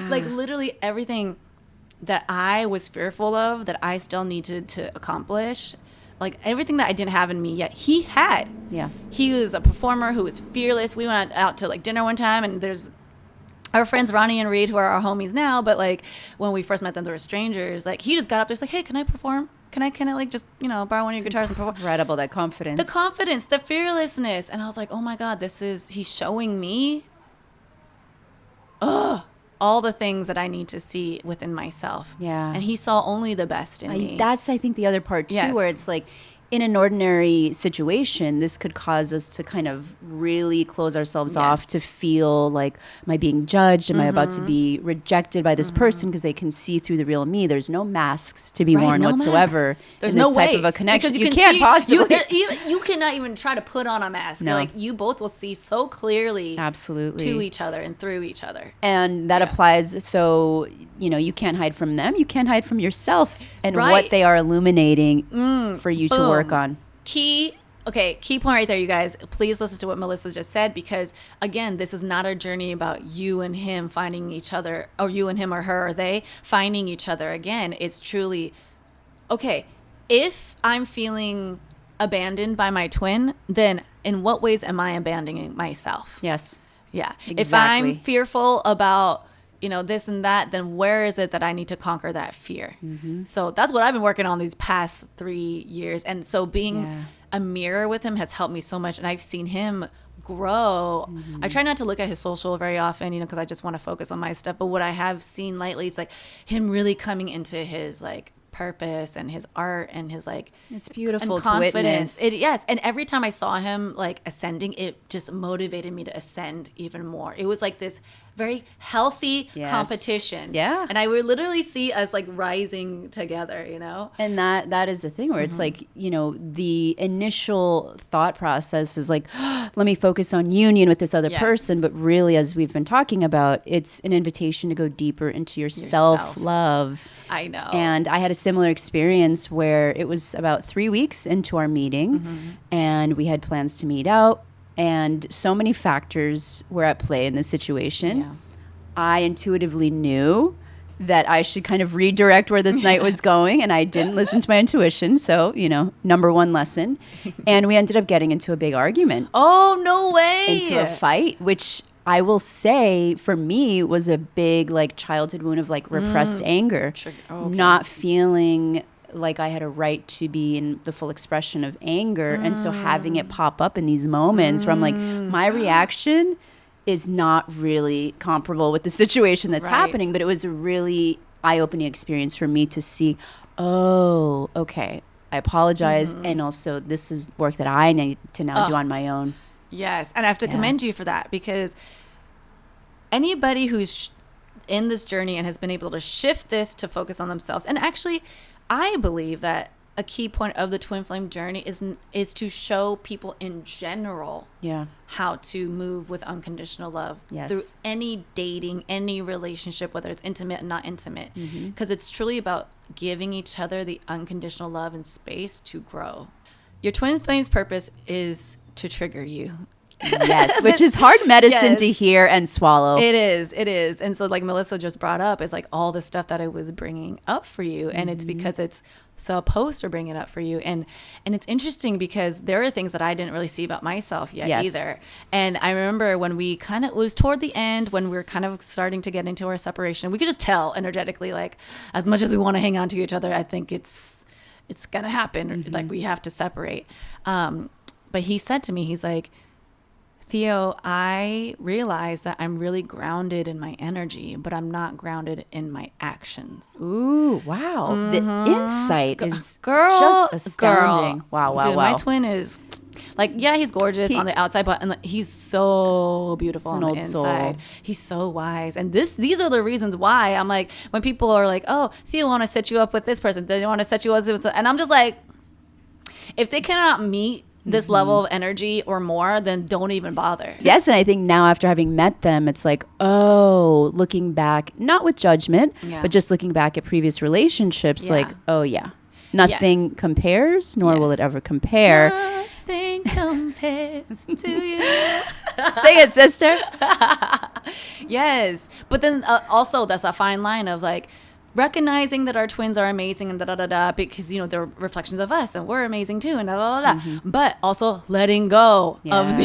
Like literally everything that I was fearful of that I still needed to accomplish, like everything that I didn't have in me yet, he had. Yeah. He was a performer who was fearless. We went out to like dinner one time, and there's our friends Ronnie and Reed, who are our homies now, but like when we first met them, they were strangers. Like he just got up there, like, hey, can I perform? Can I like just, borrow one of your guitars and perform? Incredible, that confidence. The confidence, the fearlessness. And I was like, oh my God, he's showing me all the things that I need to see within myself. Yeah. And he saw only the best in me. That's, I think, the other part too, Yes. where it's like, in an ordinary situation, this could cause us to kind of really close ourselves off, to feel like, am I being judged? Am I about to be rejected by this person because they can see through the real me? There's no masks to be worn no whatsoever. mask. There's in this no type way of a connection. because You can't possibly. You cannot even try to put on a mask. No. Like you both will see so clearly Absolutely. to each other and through each other. And that applies. So, you can't hide from them. You can't hide from yourself and Right. what they are illuminating for you to work on. Key point right there, you guys. Please listen to what Melissa just said, because again, this is not a journey about you and him finding each other, or you and him or her or they finding each other again. It's truly, okay, if I'm feeling abandoned by my twin, then in what ways am I abandoning myself? Yes. Yeah. If Exactly. I'm fearful about, this and that, then where is it that I need to conquer that fear? So that's what I've been working on these past 3 years. And so being a mirror with him has helped me so much. And I've seen him grow. I try not to look at his social very often, because I just want to focus on my stuff. But what I have seen lately, it's like him really coming into his like purpose and his art and his like It's beautiful and to confidence. witness. Yes. And every time I saw him like ascending, it just motivated me to ascend even more. It was like this very healthy competition. Yeah. And I would literally see us like rising together, And that is the thing where it's like, the initial thought process is like, let me focus on union with this other Yes. person. But really, as we've been talking about, it's an invitation to go deeper into your self-love. I know. And I had a similar experience where it was about 3 weeks into our meeting and we had plans to meet out. And so many factors were at play in this situation. Yeah. I intuitively knew that I should kind of redirect where this night was going, and I didn't listen to my intuition. So, number one lesson. And we ended up getting into a big argument. Oh, no way. Into a fight, which I will say for me was a big like childhood wound of like repressed anger, not feeling like I had a right to be in the full expression of anger. And so having it pop up in these moments where I'm like, my reaction is not really comparable with the situation that's happening. But it was a really eye-opening experience for me to see, oh, okay, I apologize. And also, this is work that I need to now do on my own. Yes. And I have to commend you for that, because anybody who's in this journey and has been able to shift this to focus on themselves. And actually, I believe that a key point of the twin flame journey is to show people in general how to move with unconditional love through any dating, any relationship, whether it's intimate and not intimate, because it's truly about giving each other the unconditional love and space to grow. Your twin flame's purpose is to trigger you. Yes, which is hard medicine to hear and swallow. It is. And so like Melissa just brought up, is like all the stuff that I was bringing up for you. And it's because it's supposed to bring it up for you. And it's interesting because there are things that I didn't really see about myself yet either. And I remember when it was toward the end, when we were kind of starting to get into our separation, we could just tell energetically, like, as much as we want to hang on to each other, I think it's going to happen. Like, we have to separate. But he said to me, he's like, Theo, I realize that I'm really grounded in my energy, but I'm not grounded in my actions. Ooh, wow. The insight is just astounding. Wow. Dude, my twin is like, he's gorgeous on the outside, but he's so beautiful on the inside. Soul. He's so wise. And these are the reasons why I'm like, when people are like, oh, Theo, I want to set you up with this person. They want to set you up with this. And I'm just like, if they cannot meet this level of energy or more, then don't even bother. Yes, and I think now after having met them, it's like, oh, looking back, not with judgment, but just looking back at previous relationships, like, oh nothing compares, nor will it ever compare. Nothing compares to you. Say it, sister. Yes, but then also that's a fine line of like, recognizing that our twins are amazing and because they're reflections of us and we're amazing too and but also letting go of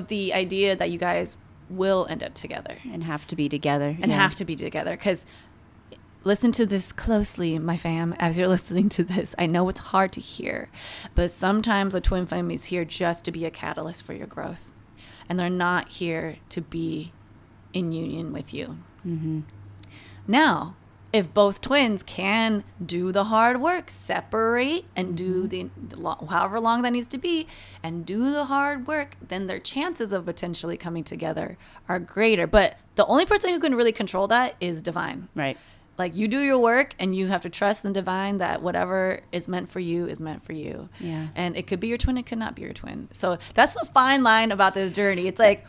the idea that you guys will end up together and have to be together because listen to this closely, my fam, as you're listening to this. I know it's hard to hear, but sometimes a twin flame is here just to be a catalyst for your growth, and they're not here to be in union with you. Now, if both twins can do the hard work, separate and do the however long that needs to be, and do the hard work, then their chances of potentially coming together are greater. But the only person who can really control that is divine. Right. Like, you do your work and you have to trust in divine that whatever is meant for you is meant for you. Yeah. And it could be your twin, it could not be your twin. So that's a fine line about this journey. It's like,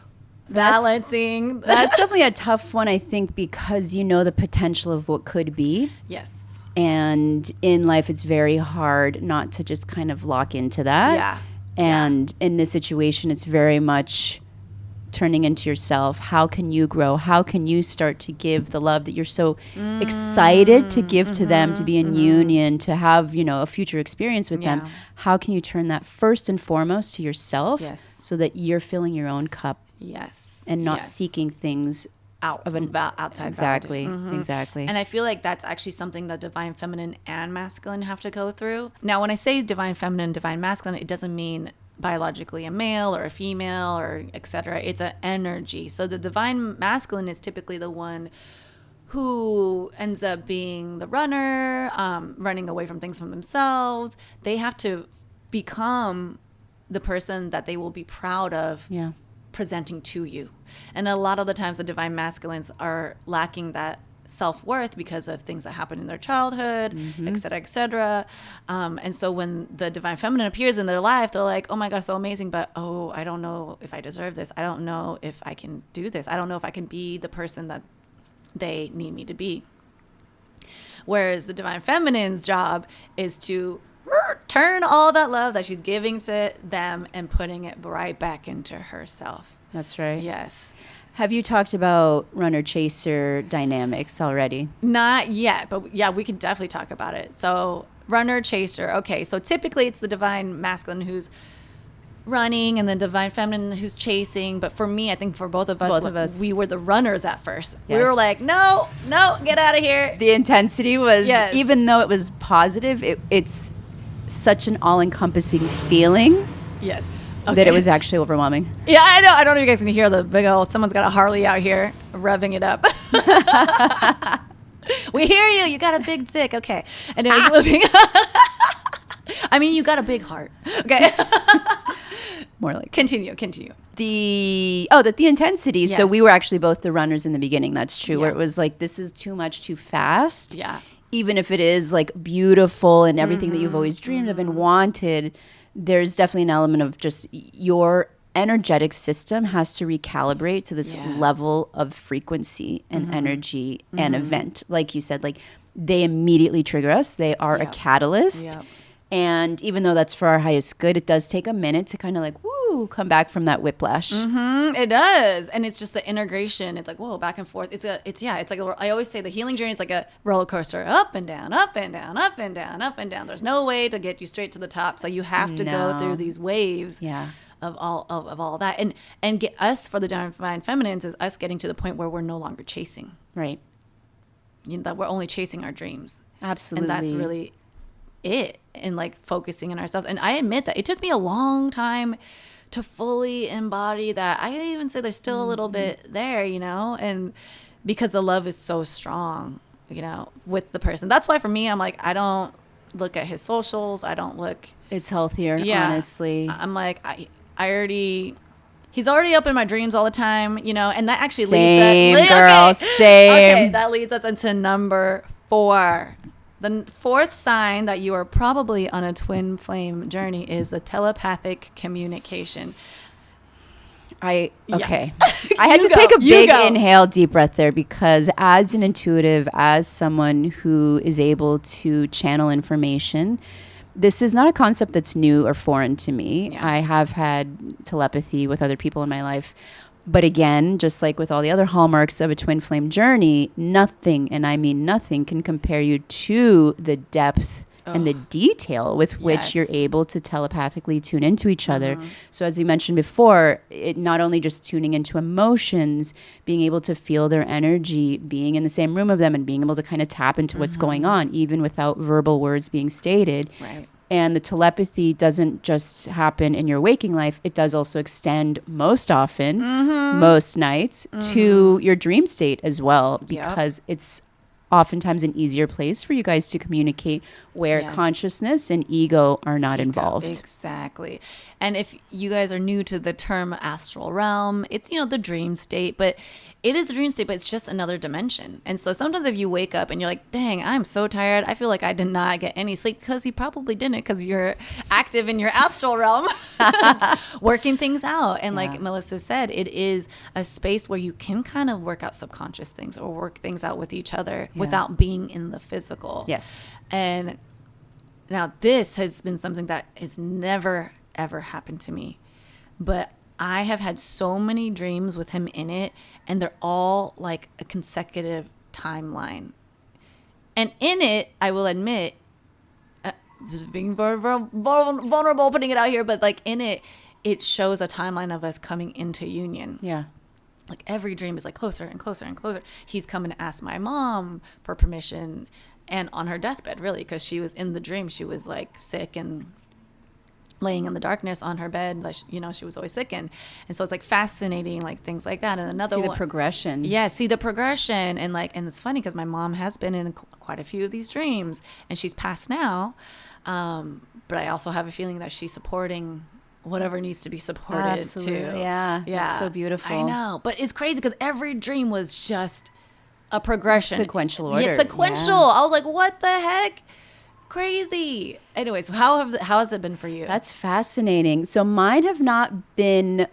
balancing. That's definitely a tough one, I think, because you know the potential of what could be. Yes. And in life, it's very hard not to just kind of lock into that. Yeah. And in this situation, it's very much turning into yourself. How can you grow? How can you start to give the love that you're so excited to give to them, to be in union, to have, a future experience with them? How can you turn that first and foremost to yourself so that you're filling your own cup? Yes. And not seeking things outside. Exactly. Exactly. And I feel like that's actually something that divine feminine and masculine have to go through. Now, when I say divine feminine, divine masculine, it doesn't mean biologically a male or a female or etc. It's an energy. So the divine masculine is typically the one who ends up being the runner, running away from things from themselves. They have to become the person that they will be proud of presenting to you. And a lot of the times the divine masculines are lacking that self-worth because of things that happened in their childhood, et cetera, et cetera. And so when the divine feminine appears in their life, they're like, oh my God, so amazing, but I don't know if I deserve this. I don't know if I can do this. I don't know if I can be the person that they need me to be. Whereas the divine feminine's job is to turn all that love that she's giving to them and putting it right back into herself. That's right. Yes. Have you talked about runner-chaser dynamics already? Not yet, but yeah, we can definitely talk about it. So runner-chaser. Okay, so typically it's the divine masculine who's running and the divine feminine who's chasing. But for me, I think for both of us, we were the runners at first. Yes. We were like, no, get out of here. The intensity was, even though it was positive, it's such an all-encompassing feeling. Yes. That it was actually overwhelming. Yeah, I know. I don't know if you guys can hear the big old, someone's got a Harley out here revving it up. We hear you. You got a big dick. Okay. And it was moving. I mean, you got a big heart. Okay. More like Continue. the intensity. So Yes. we were actually both the runners in the beginning. That's true. Where Yeah. it was like, this is too much, too fast. Yeah. Even if it is like beautiful and everything that you've always dreamed of and wanted, there's definitely an element of just your energetic system has to recalibrate to this Yeah. level of frequency and energy and event. Like you said, like they immediately trigger us. They are a Yep. catalyst. Yep. And even though that's for our highest good, it does take a minute to kind of like, woo, come back from that whiplash. It does, and it's just the integration. It's like, whoa, back and forth. It's like I always say the healing journey is like a roller coaster, up and down, up and down, up and down, up and down. There's no way to get you straight to the top, so you have to go No. through these waves. Yeah. Of all that, and get us for the divine feminines is us getting to the point where we're no longer chasing. Right. That we're only chasing our dreams. Absolutely. And that's really it, and like focusing on ourselves. And I admit that it took me a long time to fully embody that. I even say there's still a little bit there, and because the love is so strong, with the person. That's why for me, I'm like, I don't look at his socials. I don't look. It's healthier, honestly. I'm like, he's already up in my dreams all the time, and that actually Same, leads girl, same. Okay, that leads us into number 4. The fourth sign that you are probably on a twin flame journey is the telepathic communication. Okay. Yeah. I had You to go, take a you big go. inhale, deep breath there, because as an intuitive, as someone who is able to channel information, this is not a concept that's new or foreign to me. Yeah. I have had telepathy with other people in my life. But again, just like with all the other hallmarks of a twin flame journey, nothing, and I mean nothing, can compare you to the depth and the detail with which you're Yes. able to telepathically tune into each other. So as we mentioned before, it not only just tuning into emotions, being able to feel their energy, being in the same room of them and being able to kind of tap into what's going on, even without verbal words being stated. Right. And the telepathy doesn't just happen in your waking life. It does also extend most often, most nights, to your dream state as well, because it's oftentimes an easier place for you guys to communicate where Yes. consciousness and ego are not involved. Exactly. And if you guys are new to the term astral realm, it's, the dream state, but it is a dream state, but it's just another dimension. And so sometimes if you wake up and you're like, dang, I'm so tired. I feel like I did not get any sleep, because you probably didn't, because you're active in your astral realm, working things out. And like Melissa said, it is a space where you can kind of work out subconscious things or work things out with each other without being in the physical. Yes. And now this has been something that has never, ever happened to me. But I have had so many dreams with him in it, and they're all like a consecutive timeline. And in it, I will admit, just being vulnerable, putting it out here, but like in it, it shows a timeline of us coming into union. Yeah. Like every dream is like closer and closer and closer. He's coming to ask my mom for permission, and on her deathbed, really, because she was in the dream. She was like sick and laying in the darkness on her bed. Like, she was always sick. And so it's like fascinating, like things like that. And another See the one. progression. Yeah, see the progression. And it's funny because my mom has been in quite a few of these dreams, and she's passed now. But I also have a feeling that she's supporting whatever needs to be supported Absolutely. too. Yeah. That's so beautiful. I know. But it's crazy because every dream was just a progression. Sequential order. Yeah, sequential. Yeah. I was like, what the heck? Crazy. Anyways, how has it been for you? That's fascinating. So mine have not been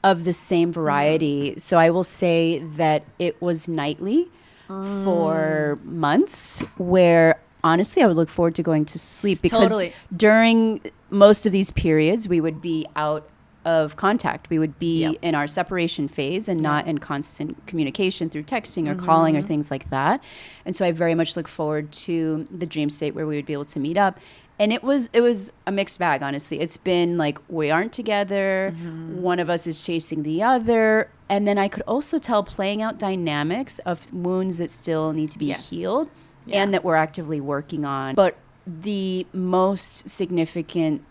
of the same variety. So I will say that it was nightly for months, where honestly I would look forward to going to sleep, because during most of these periods we would be out of contact. We would be in our separation phase and not in constant communication through texting or calling or things like that. And so I very much look forward to the dream state where we would be able to meet up. And it was a mixed bag, honestly. It's been like we aren't together, one of us is chasing the other. And then I could also tell playing out dynamics of wounds that still need to be healed and that we're actively working on. But the most significant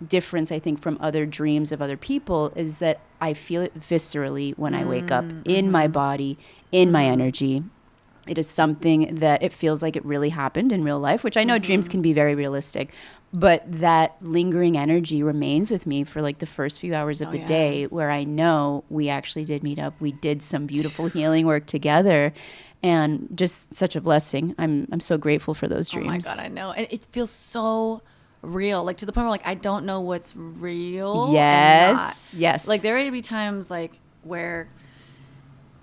difference, I think, from other dreams of other people is that I feel it viscerally when I wake up in my body, in my energy. It is something that it feels like it really happened in real life, which I know dreams can be very realistic, But that lingering energy remains with me for like the first few hours of the day, where I know we actually did meet up. We did some beautiful healing work together, and just such a blessing. I'm so grateful for those dreams. Oh my God, I know. And it feels so real, like to the point where like I don't know what's real. Yes. Like there would be times like where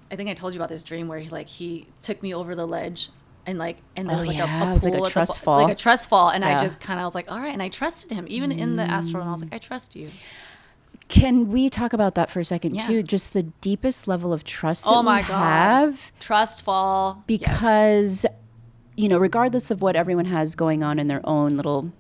I think I told you about this dream where he took me over the ledge. And there was like a pool, it was like a trust fall. Like a trust fall. And I just kind of was like, all right. And I trusted him, even in the astral realm. I was like, I trust you. Can we talk about that for a second too? Just the deepest level of trust that we have. Trust fall. Because, regardless of what everyone has going on in their own little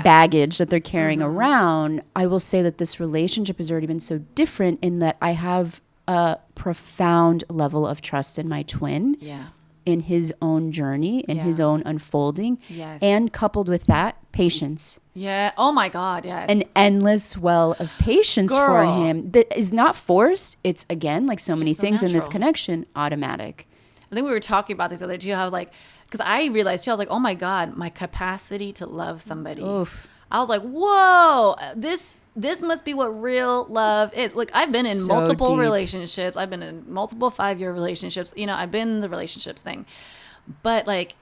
baggage that they're carrying around, I will say that this relationship has already been so different in that I have a profound level of trust in my twin. Yeah. In his own journey, in his own unfolding. Yes. And coupled with that, patience. Yeah. Oh my God. Yes. An endless well of patience for him that is not forced. It's, again, like so many things in this connection, automatic. I think we were talking about this the other day, how like, because I realized too, I was like, oh my God, my capacity to love somebody. Oof. I was like, whoa, this must be what real love is. Like, I've been in multiple relationships. I've been in multiple 5-year relationships. I've been in the relationships thing. But, like,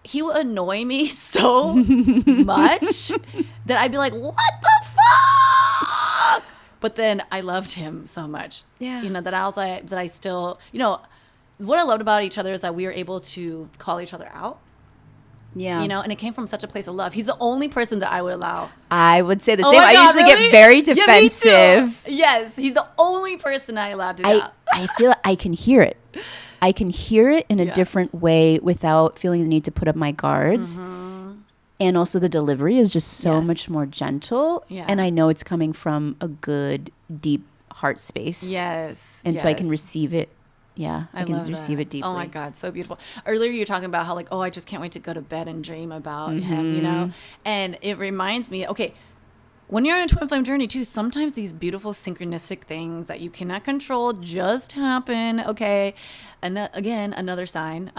he would annoy me so much that I'd be like, what the fuck? But then I loved him so much. Yeah. That I was like, that I still, what I loved about each other is that we were able to call each other out. Yeah. And it came from such a place of love. He's the only person that I would allow. I would say the Oh same. my God, I usually really? get very defensive. Yeah, me too. Yes, he's the only person I allowed to do that. I feel I can hear it. I can hear it in a different way without feeling the need to put up my guards. And also the delivery is just so much more gentle. Yeah. And I know it's coming from a good, deep heart space. Yes. And so I can receive it. Yeah, I can receive it deeply. Oh my God, so beautiful. Earlier you were talking about how like, oh, I just can't wait to go to bed and dream about him, And it reminds me, okay, when you're on a twin flame journey too, sometimes these beautiful synchronistic things that you cannot control just happen, okay? And that, again, another sign,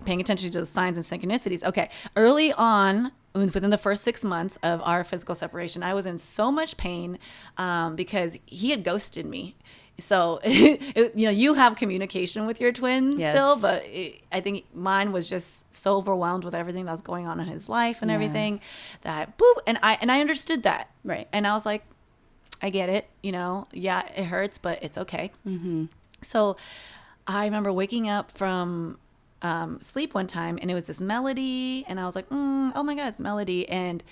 paying attention to those signs and synchronicities. Okay, early on, within the first 6 months of our physical separation, I was in so much pain because he had ghosted me. So, you have communication with your twin still, but I think mine was just so overwhelmed with everything that was going on in his life and everything that boop. And I understood that. Right. And I was like, I get it. Yeah, it hurts, but it's okay. So I remember waking up from sleep one time and it was this melody and I was like, oh my God, it's melody. And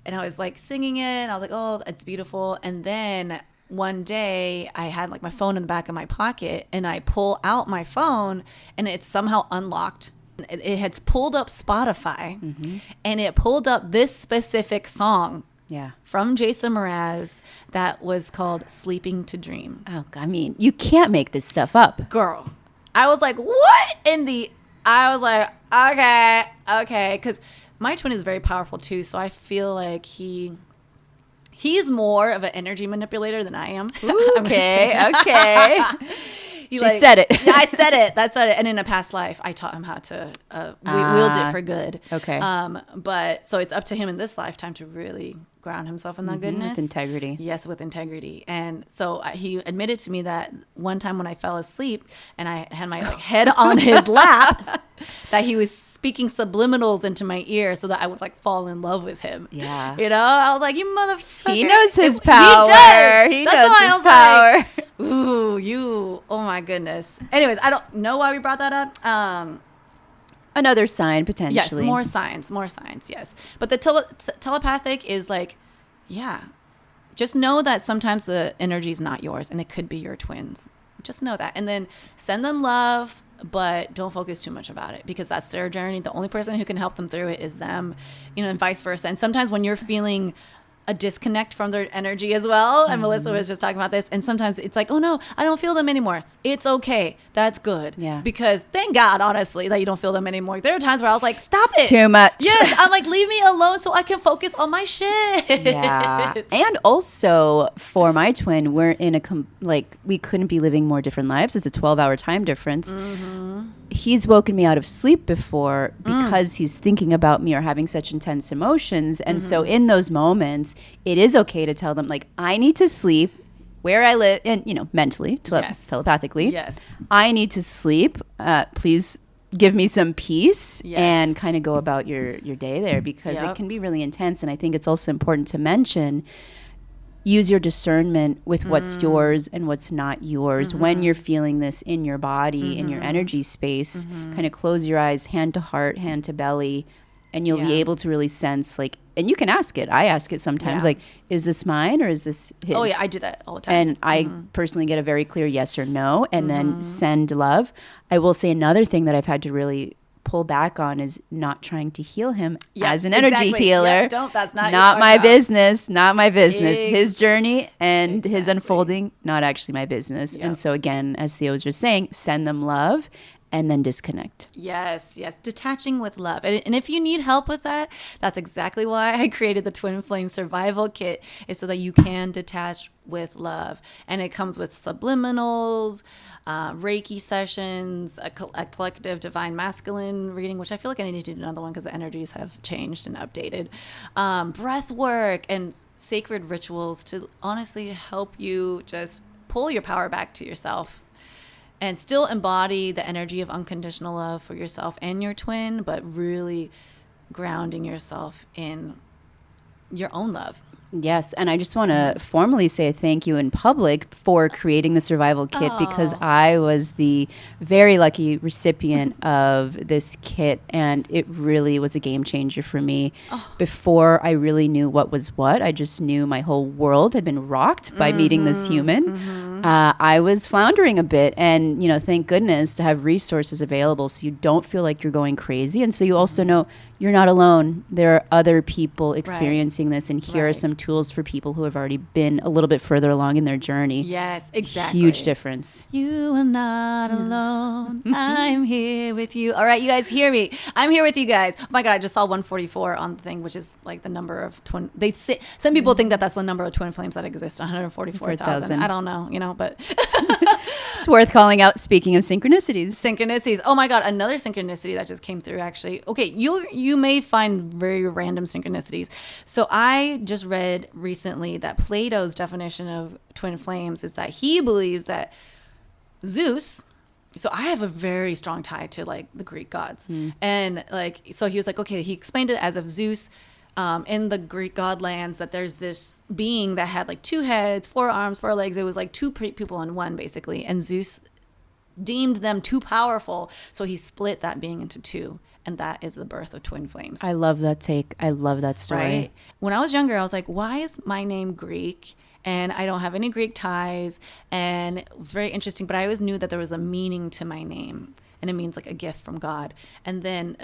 I was like singing it and I was like, oh, it's beautiful. And then one day I had like my phone in the back of my pocket and I pull out my phone and it's somehow unlocked. It had pulled up Spotify and it pulled up this specific song from Jason Mraz that was called Sleeping to Dream. Oh, I mean, you can't make this stuff up. Girl, I was like, what in the... I was like, okay. Because my twin is very powerful too. So I feel like he's more of an energy manipulator than I am. Okay. She said it. Yeah, I said it. That's it. And in a past life, I taught him how to wield it for good. Okay. But so it's up to him in this lifetime to really ground himself in that goodness. With integrity. Yes, with integrity. And so he admitted to me that one time when I fell asleep and I had my head on his lap, that he was speaking subliminals into my ear so that I would fall in love with him. Yeah. I was like, you motherfucker. He knows his power. He does. He knows his power. Like, ooh, you. Oh my goodness. Anyways, I don't know why we brought that up. Another sign, potentially. Yes, more signs, yes. But the telepathic is like, yeah, just know that sometimes the energy is not yours and it could be your twins. Just know that. And then send them love, but don't focus too much about it because that's their journey. The only person who can help them through it is them, and vice versa. And sometimes when you're feeling a disconnect from their energy as well. And Melissa was just talking about this. And sometimes it's like, oh no, I don't feel them anymore. It's okay. That's good. Yeah. Because thank God, honestly, that you don't feel them anymore. There are times where I was like, stop it. Too much. Yes. I'm like, leave me alone so I can focus on my shit. Yeah. And also for my twin, we're in we couldn't be living more different lives. It's a 12-hour time difference. he's woken me out of sleep before because he's thinking about me or having such intense emotions. And so in those moments, it is okay to tell them, like, I need to sleep where I live, and, you know, mentally, telepathically. Yes. I need to sleep. Please give me some peace, Yes. and kind of go about your day there, because it can be really intense. And I think it's also important to mention, use your discernment with what's yours and what's not yours when you're feeling this in your body, in your energy space. Kind of close your eyes, hand to heart, hand to belly, and you'll be able to really sense, like, and you can ask it. I ask it sometimes, like, is this mine or is this his? Oh yeah, I do that all the time. And I personally get a very clear yes or no, and then send love. I will say another thing that I've had to really pull back on is not trying to heal him as an energy healer. Yeah, that's not my job. business. Not my business. His journey and his unfolding, not actually my business. Yep. And so again, as Theo was just saying, send them love and then disconnect. Yes. Detaching with love. And if you need help with that, that's exactly why I created the Twin Flame Survival Kit, is so that you can detach with love. And it comes with subliminals, Reiki sessions, a collective divine masculine reading, which I feel like I need to do another one because the energies have changed and updated, breath work, and sacred rituals to honestly help you just pull your power back to yourself and still embody the energy of unconditional love for yourself and your twin, but really grounding yourself in your own love. Yes, and I just want to formally say thank you in public for creating the survival kit, because I was the very lucky recipient of this kit, and it really was a game changer for me. Before I really knew what was what, I just knew my whole world had been rocked by meeting this human. I was floundering a bit, and, you know, thank goodness to have resources available so you don't feel like you're going crazy, and so you also know you're not alone. There are other people experiencing this, and here are some tools for people who have already been a little bit further along in their journey. Yes, exactly. Huge difference. You are not alone. I'm here with you. All right, you guys hear me. I'm here with you guys. Oh my God, I just saw 144 on the thing, which is like the number of twin. They say, some people think that that's the number of twin flames that exist, 144,000. I don't know, you know, but It's worth calling out. Speaking of synchronicities. Synchronicities. Oh my God, another synchronicity that just came through, actually. Okay, you may find very random synchronicities. So I just read recently that Plato's definition of twin flames is that he believes that Zeus, so I have a very strong tie to like the Greek gods. And like, so he was like, okay, he explained it as if Zeus, in the Greek god lands, that there's this being that had like 2 heads, 4 arms, 4 legs. It was like 2 people in one, basically. And Zeus deemed them too powerful, so he split that being into 2. And that is the birth of twin flames. I love that take. I love that story. Right? When I was younger, I was like, why is my name Greek? And I don't have any Greek ties. And it was very interesting, but I always knew that there was a meaning to my name. And it means like a gift from God. And then,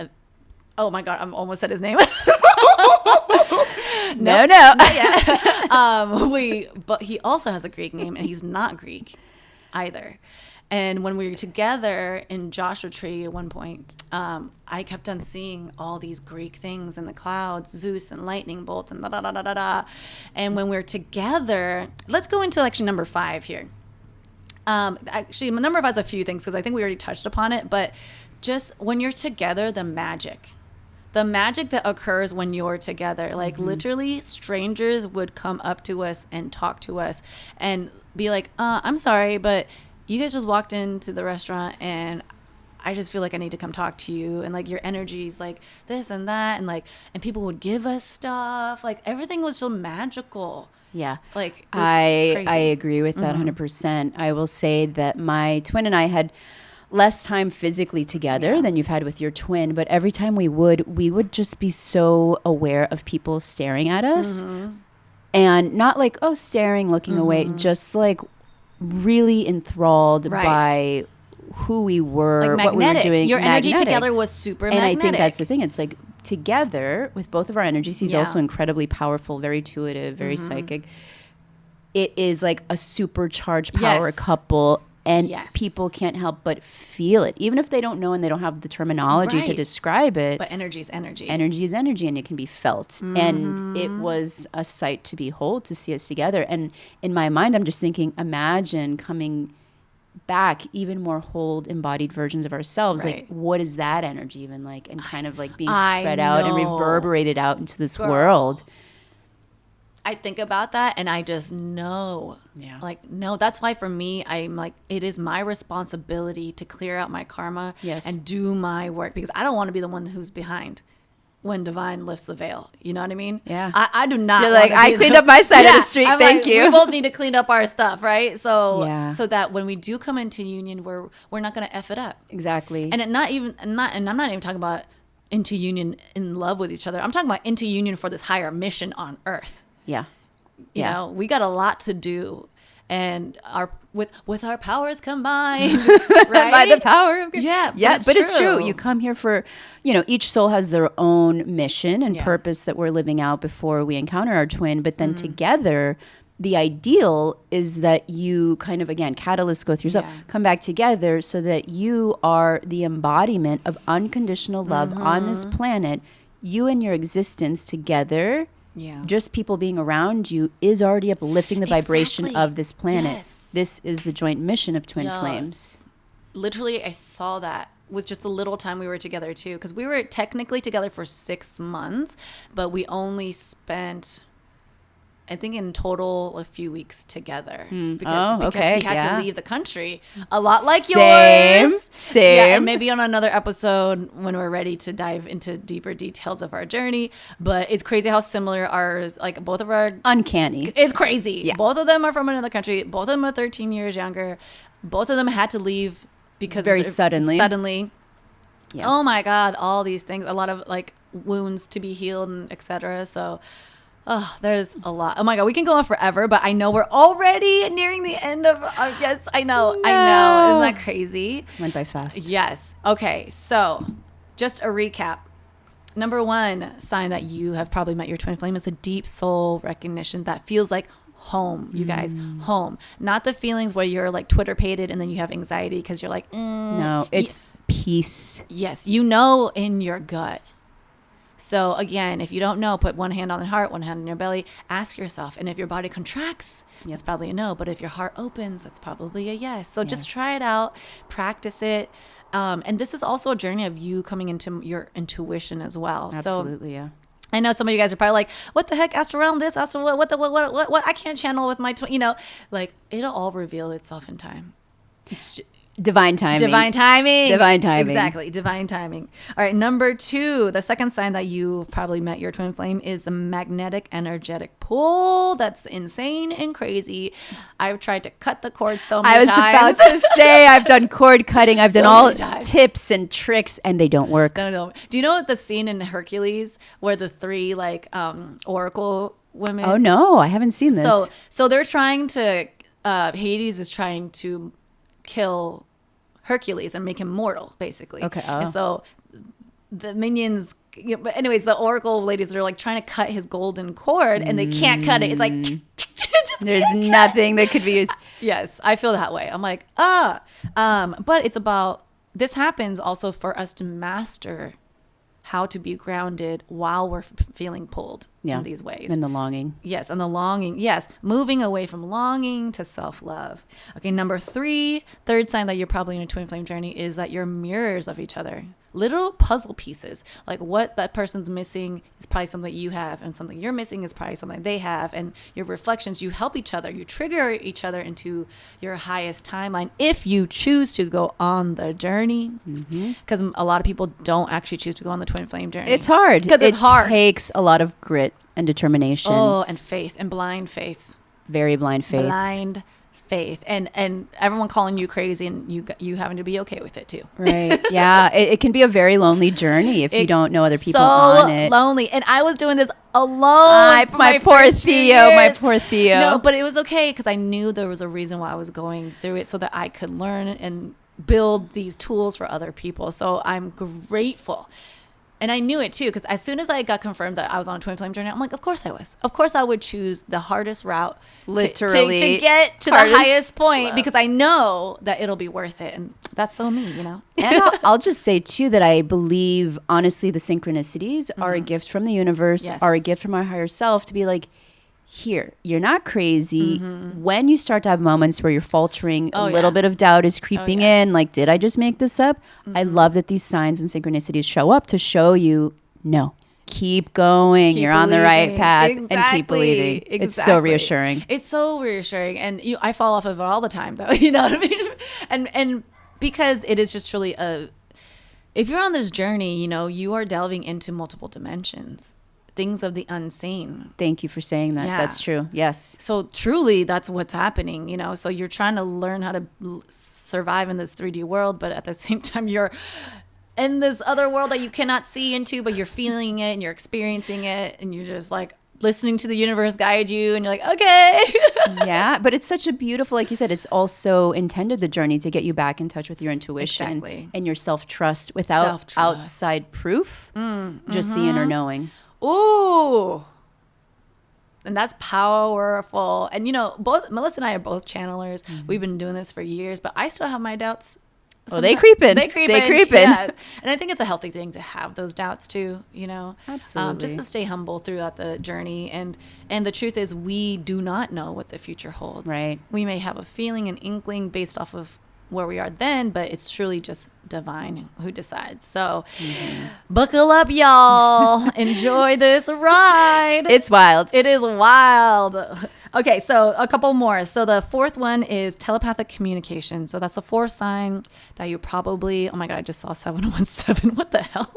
oh my God, I'm almost at his name. No. Not yet. But he also has a Greek name, and he's not Greek either. And when we were together in Joshua Tree at one point, I kept on seeing all these Greek things in the clouds, Zeus and lightning bolts and da-da-da-da-da. And when we're together, let's go into actually number 5 here. Actually, number 5 is a few things because I think we already touched upon it. But just when you're together, the magic that occurs when you're together, like literally strangers would come up to us and talk to us and be like, I'm sorry, but you guys just walked into the restaurant and I just feel like I need to come talk to you. And like your energy's like this and that. And like, and people would give us stuff. Like everything was so magical. Yeah. Like I agree with that 100%. I will say that my twin and I had less time physically together than you've had with your twin, but every time we would just be so aware of people staring at us, and not like, oh, staring, looking away, just like really enthralled by who we were, like what we were doing. Your energy together was super magnetic. And I think that's the thing. It's like together with both of our energies, he's also incredibly powerful, very intuitive, very psychic. It is like a supercharged power couple. And people can't help but feel it, even if they don't know and they don't have the terminology to describe it. But energy is energy. Energy is energy, and it can be felt. And it was a sight to behold to see us together. And in my mind, I'm just thinking, imagine coming back even more whole embodied versions of ourselves. Right. Like, what is that energy even like? And kind of like being I spread out and know. reverberated out into this Girl. world. I think about that and I just know. Yeah. Like, no, that's why for me, I'm like, it is my responsibility to clear out my karma Yes. and do my work, because I don't want to be the one who's behind when divine lifts the veil. You know what I mean? Yeah. I do not. You're like, wanna be I cleaned up my side of the street. I'm Thank like, you. We both need to clean up our stuff, right? So, Yeah. so that when we do come into union, we're not going to F it up. Exactly. And I'm not even talking about into union in love with each other. I'm talking about into union for this higher mission on earth. yeah. You know, we got a lot to do, and with our powers combined, right? By the power of God. Yeah, But it's true. You come here for, each soul has their own mission and Yeah. purpose that we're living out before we encounter our twin. But Mm-hmm. then together, the ideal is that you kind of, again, catalysts go through yourself, Yeah. come back together so that you are the embodiment of unconditional love on this Mm-hmm. planet. You and your existence together. Yeah. Just people being around you is already uplifting the vibration Exactly. of this planet. Yes. This is the joint mission of Twin Yes. Flames. Literally, I saw that with just the little time we were together too, because we were technically together for 6 months, but we only spent, I think in total, a few weeks together because okay, he had yeah. to leave the country, a lot like Same, yours. same. Yeah, and maybe on another episode when we're ready to dive into deeper details of our journey. But it's crazy how similar ours, like both of our, Uncanny. it's crazy. Yeah. Both of them are from another country. Both of them are 13 years younger. Both of them had to leave because Very suddenly. Yeah. Oh my God, all these things, a lot of like wounds to be healed and etc. So, there's a lot. Oh my God, we can go on forever, but I know we're already nearing the end of. Yes, I know. Isn't that crazy? Went by fast. Yes. Okay. So, just a recap. Number one sign that you have probably met your twin flame is a deep soul recognition that feels like home, you guys. Home. Not the feelings where you're like Twitter pated and then you have anxiety because you're like, No, it's peace. yes, you know in your gut. So again, if you don't know, put one hand on the heart, one hand on your belly, ask yourself. And if your body contracts, that's probably a no. But if your heart opens, that's probably a yes. So just try it out, practice it. And this is also a journey of you coming into your intuition as well. Absolutely, yeah. I know some of you guys are probably like, what the heck? Asked around this, asked what? I can't channel with my twin, like it'll all reveal itself in time. Divine timing. Divine timing. Divine timing. Exactly. Divine timing. All right. Number two, the second sign that you've probably met your twin flame is the magnetic energetic pull. That's insane and crazy. I've tried to cut the cord so many times. I was about to say, I've done cord cutting. I've done So all many times. tips and tricks, and they don't work. No. Do you know the scene in Hercules where the three oracle women? Oh, no, I haven't seen this. So they're trying to, Hades is trying to kill Hercules and make him mortal, basically. Okay. And so the minions, but anyways, the oracle ladies are like trying to cut his golden cord and they can't cut it. It's like, just There's can't cut nothing that could be used. Yes, I feel that way. I'm like, but it's about, this happens also for us to master how to be grounded while we're feeling pulled in these ways. And the longing. Yes, and the longing. Yes, moving away from longing to self-love. Okay, number three, third sign that you're probably in a twin flame journey is that you're mirrors of each other. Little puzzle pieces. Like what that person's missing is probably something you have, and something you're missing is probably something they have. And your reflections, you help each other. You trigger each other into your highest timeline if you choose to go on the journey. Because a lot of people don't actually choose to go on the twin flame journey. It's hard. Because it's hard. It takes a lot of grit and determination. Oh, and faith, and blind faith. Very blind faith. Blind faith, and everyone calling you crazy, and you having to be okay with it too. Right. Yeah. It can be a very lonely journey if you don't know other people so on it. lonely, and I was doing this alone. For my poor first few Theo. My years. poor Theo. No, but it was okay because I knew there was a reason why I was going through it, so that I could learn and build these tools for other people. So I'm grateful. And I knew it too, because as soon as I got confirmed that I was on a twin flame journey, I'm like, of course I was. Of course I would choose the hardest route Literally to get to the hardest highest point, because I know that it'll be worth it. And that's so me, And I'll just say too that I believe, honestly, the synchronicities are a gift from the universe, Yes. are a gift from our higher self to be like, here, you're not crazy. When you start to have moments where you're faltering, a little yeah. bit of doubt is creeping yes. in. Like, did I just make this up? I love that these signs and synchronicities show up to show you, no, keep going. Keep you're on the right believing. path Exactly. and keep believing. Exactly. It's so reassuring. It's so reassuring. And I fall off of it all the time, though. You know what I mean? And because it is just truly if you're on this journey, you know, you are delving into multiple dimensions, things of the unseen. Thank you for saying that. Yeah. That's true. Yes. So truly, that's what's happening, you know. So you're trying to learn how to survive in this 3D world, but at the same time, you're in this other world that you cannot see into, but you're feeling it and you're experiencing it, and you're just like listening to the universe guide you, and you're like, okay. Yeah, but it's such a beautiful, like you said, it's also intended, the journey, to get you back in touch with your intuition Exactly. and your self-trust without Self-trust. outside proof, just the inner knowing. Ooh. And that's powerful. And, you know, both Melissa and I are both channelers. We've been doing this for years, but I still have my doubts. Oh, they creeping. They creeping. They creeping. Yeah. And I think it's a healthy thing to have those doubts too, you know. Absolutely. Just to stay humble throughout the journey. And the truth is, we do not know what the future holds. Right. We may have a feeling, an inkling based off of where we are then, but it's truly just divine who decides. So buckle up, y'all. Enjoy this ride. It's wild. It is wild. Okay, so a couple more. So the fourth one is telepathic communication. So that's the fourth sign that you probably, oh my God, I just saw 717. What the hell?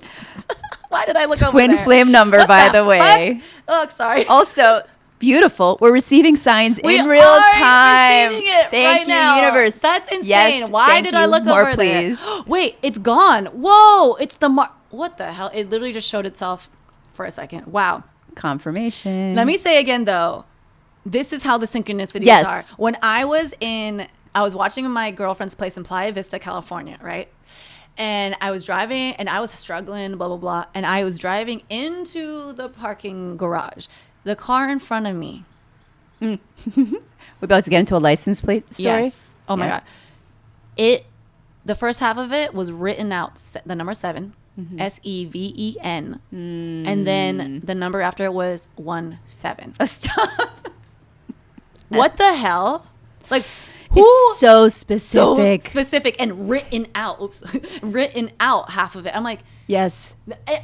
Why did I look over Twin there? flame number, What by the way. fuck? Oh, sorry. Also, beautiful. We're receiving signs We in real are time. receiving it Thank right you, now. universe. That's insane. Yes, Why thank did I you. look More, over please. there? Wait, it's gone. Whoa, it's the what the hell? It literally just showed itself for a second. Wow. Confirmation. Let me say again, though, this is how the synchronicities Yes. are. When I was watching my girlfriend's place in Playa Vista, California, right? And I was driving and I was struggling, blah, blah, blah. And I was driving into the parking garage. The car in front of me. We're about to get into a license plate story. Yes. Oh my Yeah. God. The first half of it was written out, the number 7, SEVEN. And then the number after it was 17. Oh, stop. What the hell? Like, It's so specific. so specific and written out. Oops. Written out half of it. I'm like, Yes.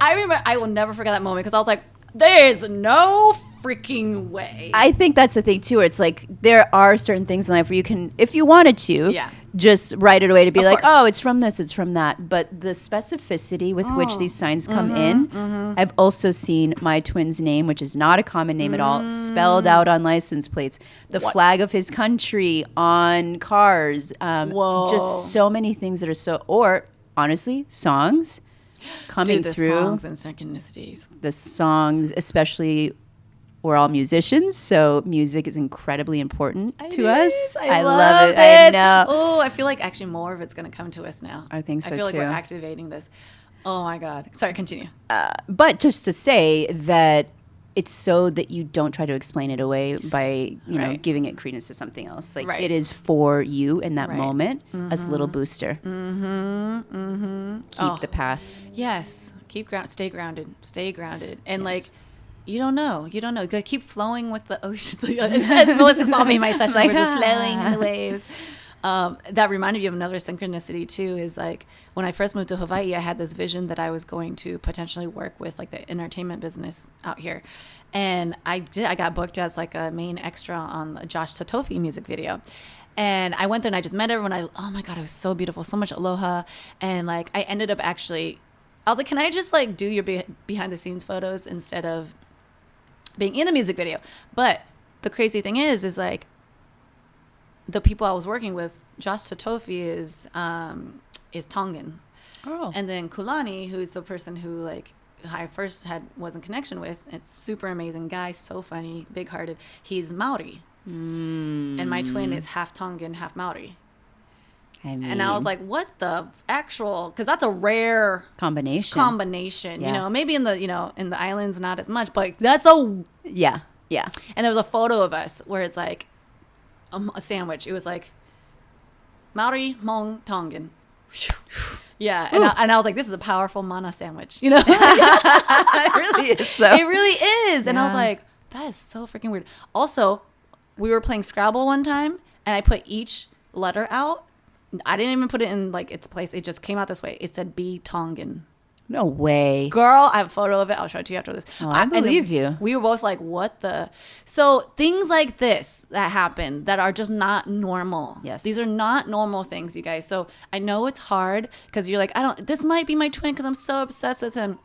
I remember, I will never forget that moment because I was like, there's no freaking way. I think that's the thing too, where it's like there are certain things in life where you can, if you wanted to, Yeah. just write it away to be Of like, course. oh, it's from this, it's from that. But the specificity with which these signs come in, I've also seen my twin's name, which is not a common name at all, spelled out on license plates, the flag of his country on cars, Whoa. just so many things that are so, or honestly, songs coming Dude, the through. songs and synchronicities. The songs, especially, we're all musicians, so music is incredibly important to us. I love it. this. I know. Oh, I feel like actually more of it's going to come to us now. I think so, I feel like we're too. activating this. Oh my God. Sorry, continue. But just to say that it's so that you don't try to explain it away by, you know, Right. giving it credence to something else. Like, Right. it is for you in that Right. moment as a little booster. Keep Oh. the path. Yes. Stay grounded. Stay grounded. And like, you don't know. You don't know. Go keep flowing with the ocean. As Melissa saw me in my session, we're just flowing in the waves. That reminded me of another synchronicity too, is like when I first moved to Hawaii, I had this vision that I was going to potentially work with like the entertainment business out here. And I got booked as like a main extra on the Josh Totofi music video. And I went there and I just met everyone. Oh my God, it was so beautiful. So much aloha. And like, I ended up actually, I was like, can I just like do your behind the scenes photos instead of being in the music video? But the crazy thing is like, the people I was working with, Josh Totofi is Tongan. Oh. And then Kulani, who's the person who like I first was in connection with, it's super amazing guy, so funny, big hearted. He's Maori. And my twin is half Tongan, half Maori. And I was like, what the actual, because that's a rare combination. you Yeah. know, maybe in the islands not as much, but that's a Yeah. Yeah. and there was a photo of us where it's like a sandwich. It was like Maori, Hmong, Tongan. Yeah, and I was like, this is a powerful mana sandwich, you know? It really is, though. It really is. And I was Yeah. like, That is so freaking weird. Also, we were playing Scrabble one time, and I put each letter out. I didn't even put it in like its place. It just came out this way. It said B Tongan. No way. Girl, I have a photo of it. I'll show it to you after this. Oh, I believe you. We were both like, what the? So things like this that happen that are just not normal. Yes. These are not normal things, you guys. So I know it's hard because you're like, this might be my twin because I'm so obsessed with him.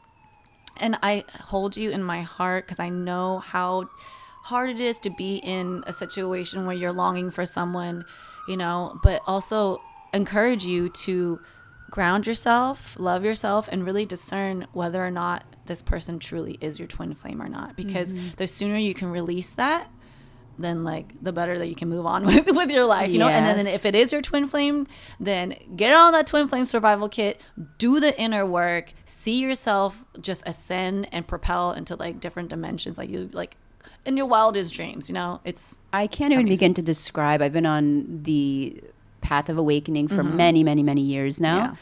And I hold you in my heart because I know how hard it is to be in a situation where you're longing for someone, but also encourage you to ground yourself, love yourself, and really discern whether or not this person truly is your twin flame or not. Because the sooner you can release that, then like the better that you can move on with your life, And then if it is your twin flame, then get on that twin flame survival kit, do the inner work, see yourself just ascend and propel into like different dimensions, like in your wildest dreams. I can't even begin to describe. I've been on the path of awakening for many, many, many years now. Yeah.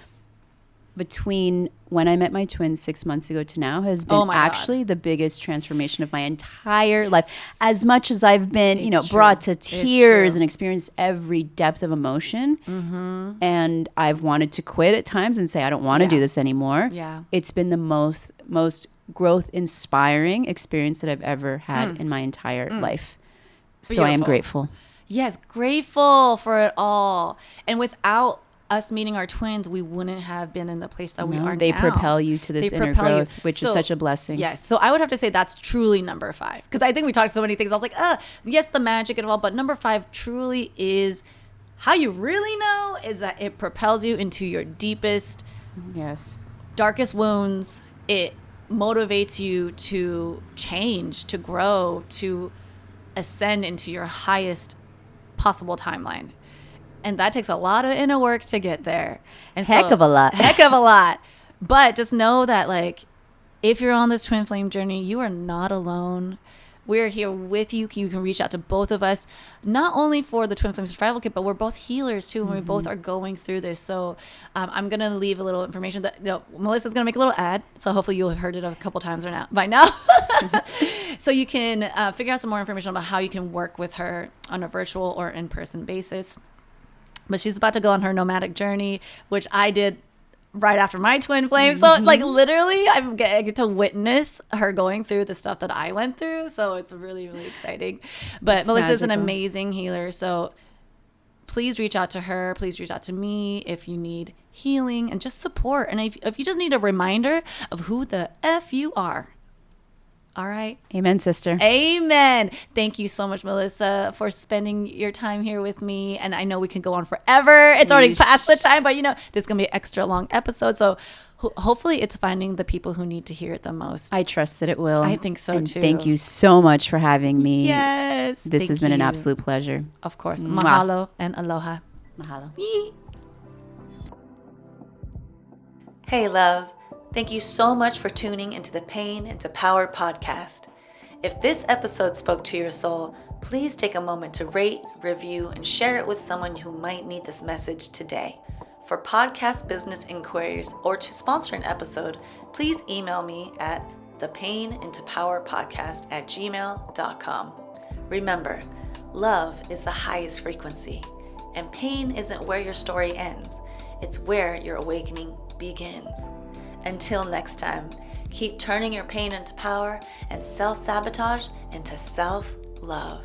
Between when I met my twins 6 months ago to now has been actually the biggest transformation of my entire life. As much as I've been, brought to tears and experienced every depth of emotion, and I've wanted to quit at times and say, I don't want to do this anymore. Yeah. It's been the most growth inspiring experience that I've ever had in my entire life. So Beautiful. I am grateful. Yes, grateful for it all. And without us meeting our twins, we wouldn't have been in the place that we are They now. propel you to this inner growth, which is such a blessing. Yes. So I would have to say that's truly number 5. Because I think we talked so many things. I was like, yes, the magic and all, but number 5 truly is how you really know is that it propels you into your deepest, darkest wounds. It motivates you to change, to grow, to ascend into your highest possible timeline. And that takes a lot of inner work to get there. And Heck of a lot. But just know that, like, if you're on this twin flame journey, you are not alone. We're here with you. You can reach out to both of us, not only for the Twin Flame Survival Kit, but we're both healers too, and we both are going through this. So I'm going to leave a little information that Melissa's going to make a little ad. So hopefully you'll have heard it a couple times by now. So you can figure out some more information about how you can work with her on a virtual or in-person basis. But she's about to go on her nomadic journey, which I did right after my twin flame. So like literally I get to witness her going through the stuff that I went through. So it's really, really exciting. But Melissa's an amazing healer. So please reach out to her. Please reach out to me if you need healing and just support. And if you just need a reminder of who the F you are. All right. Amen, sister. Amen. Thank you so much, Melissa, for spending your time here with me. And I know we can go on forever. It's already past the time, but this is going to be an extra long episode. So hopefully it's finding the people who need to hear it the most. I trust that it will. I think so too. Thank you so much for having me. Yes. This has been an absolute pleasure. Of course. Mahalo and aloha. Mahalo. Hey, love. Thank you so much for tuning into the Pain into Power podcast. If this episode spoke to your soul, please take a moment to rate, review, and share it with someone who might need this message today. For podcast business inquiries or to sponsor an episode, please email me at thepainintopowerpodcast@gmail.com. Remember, love is the highest frequency, and pain isn't where your story ends. It's where your awakening begins. Until next time, keep turning your pain into power and self-sabotage into self-love.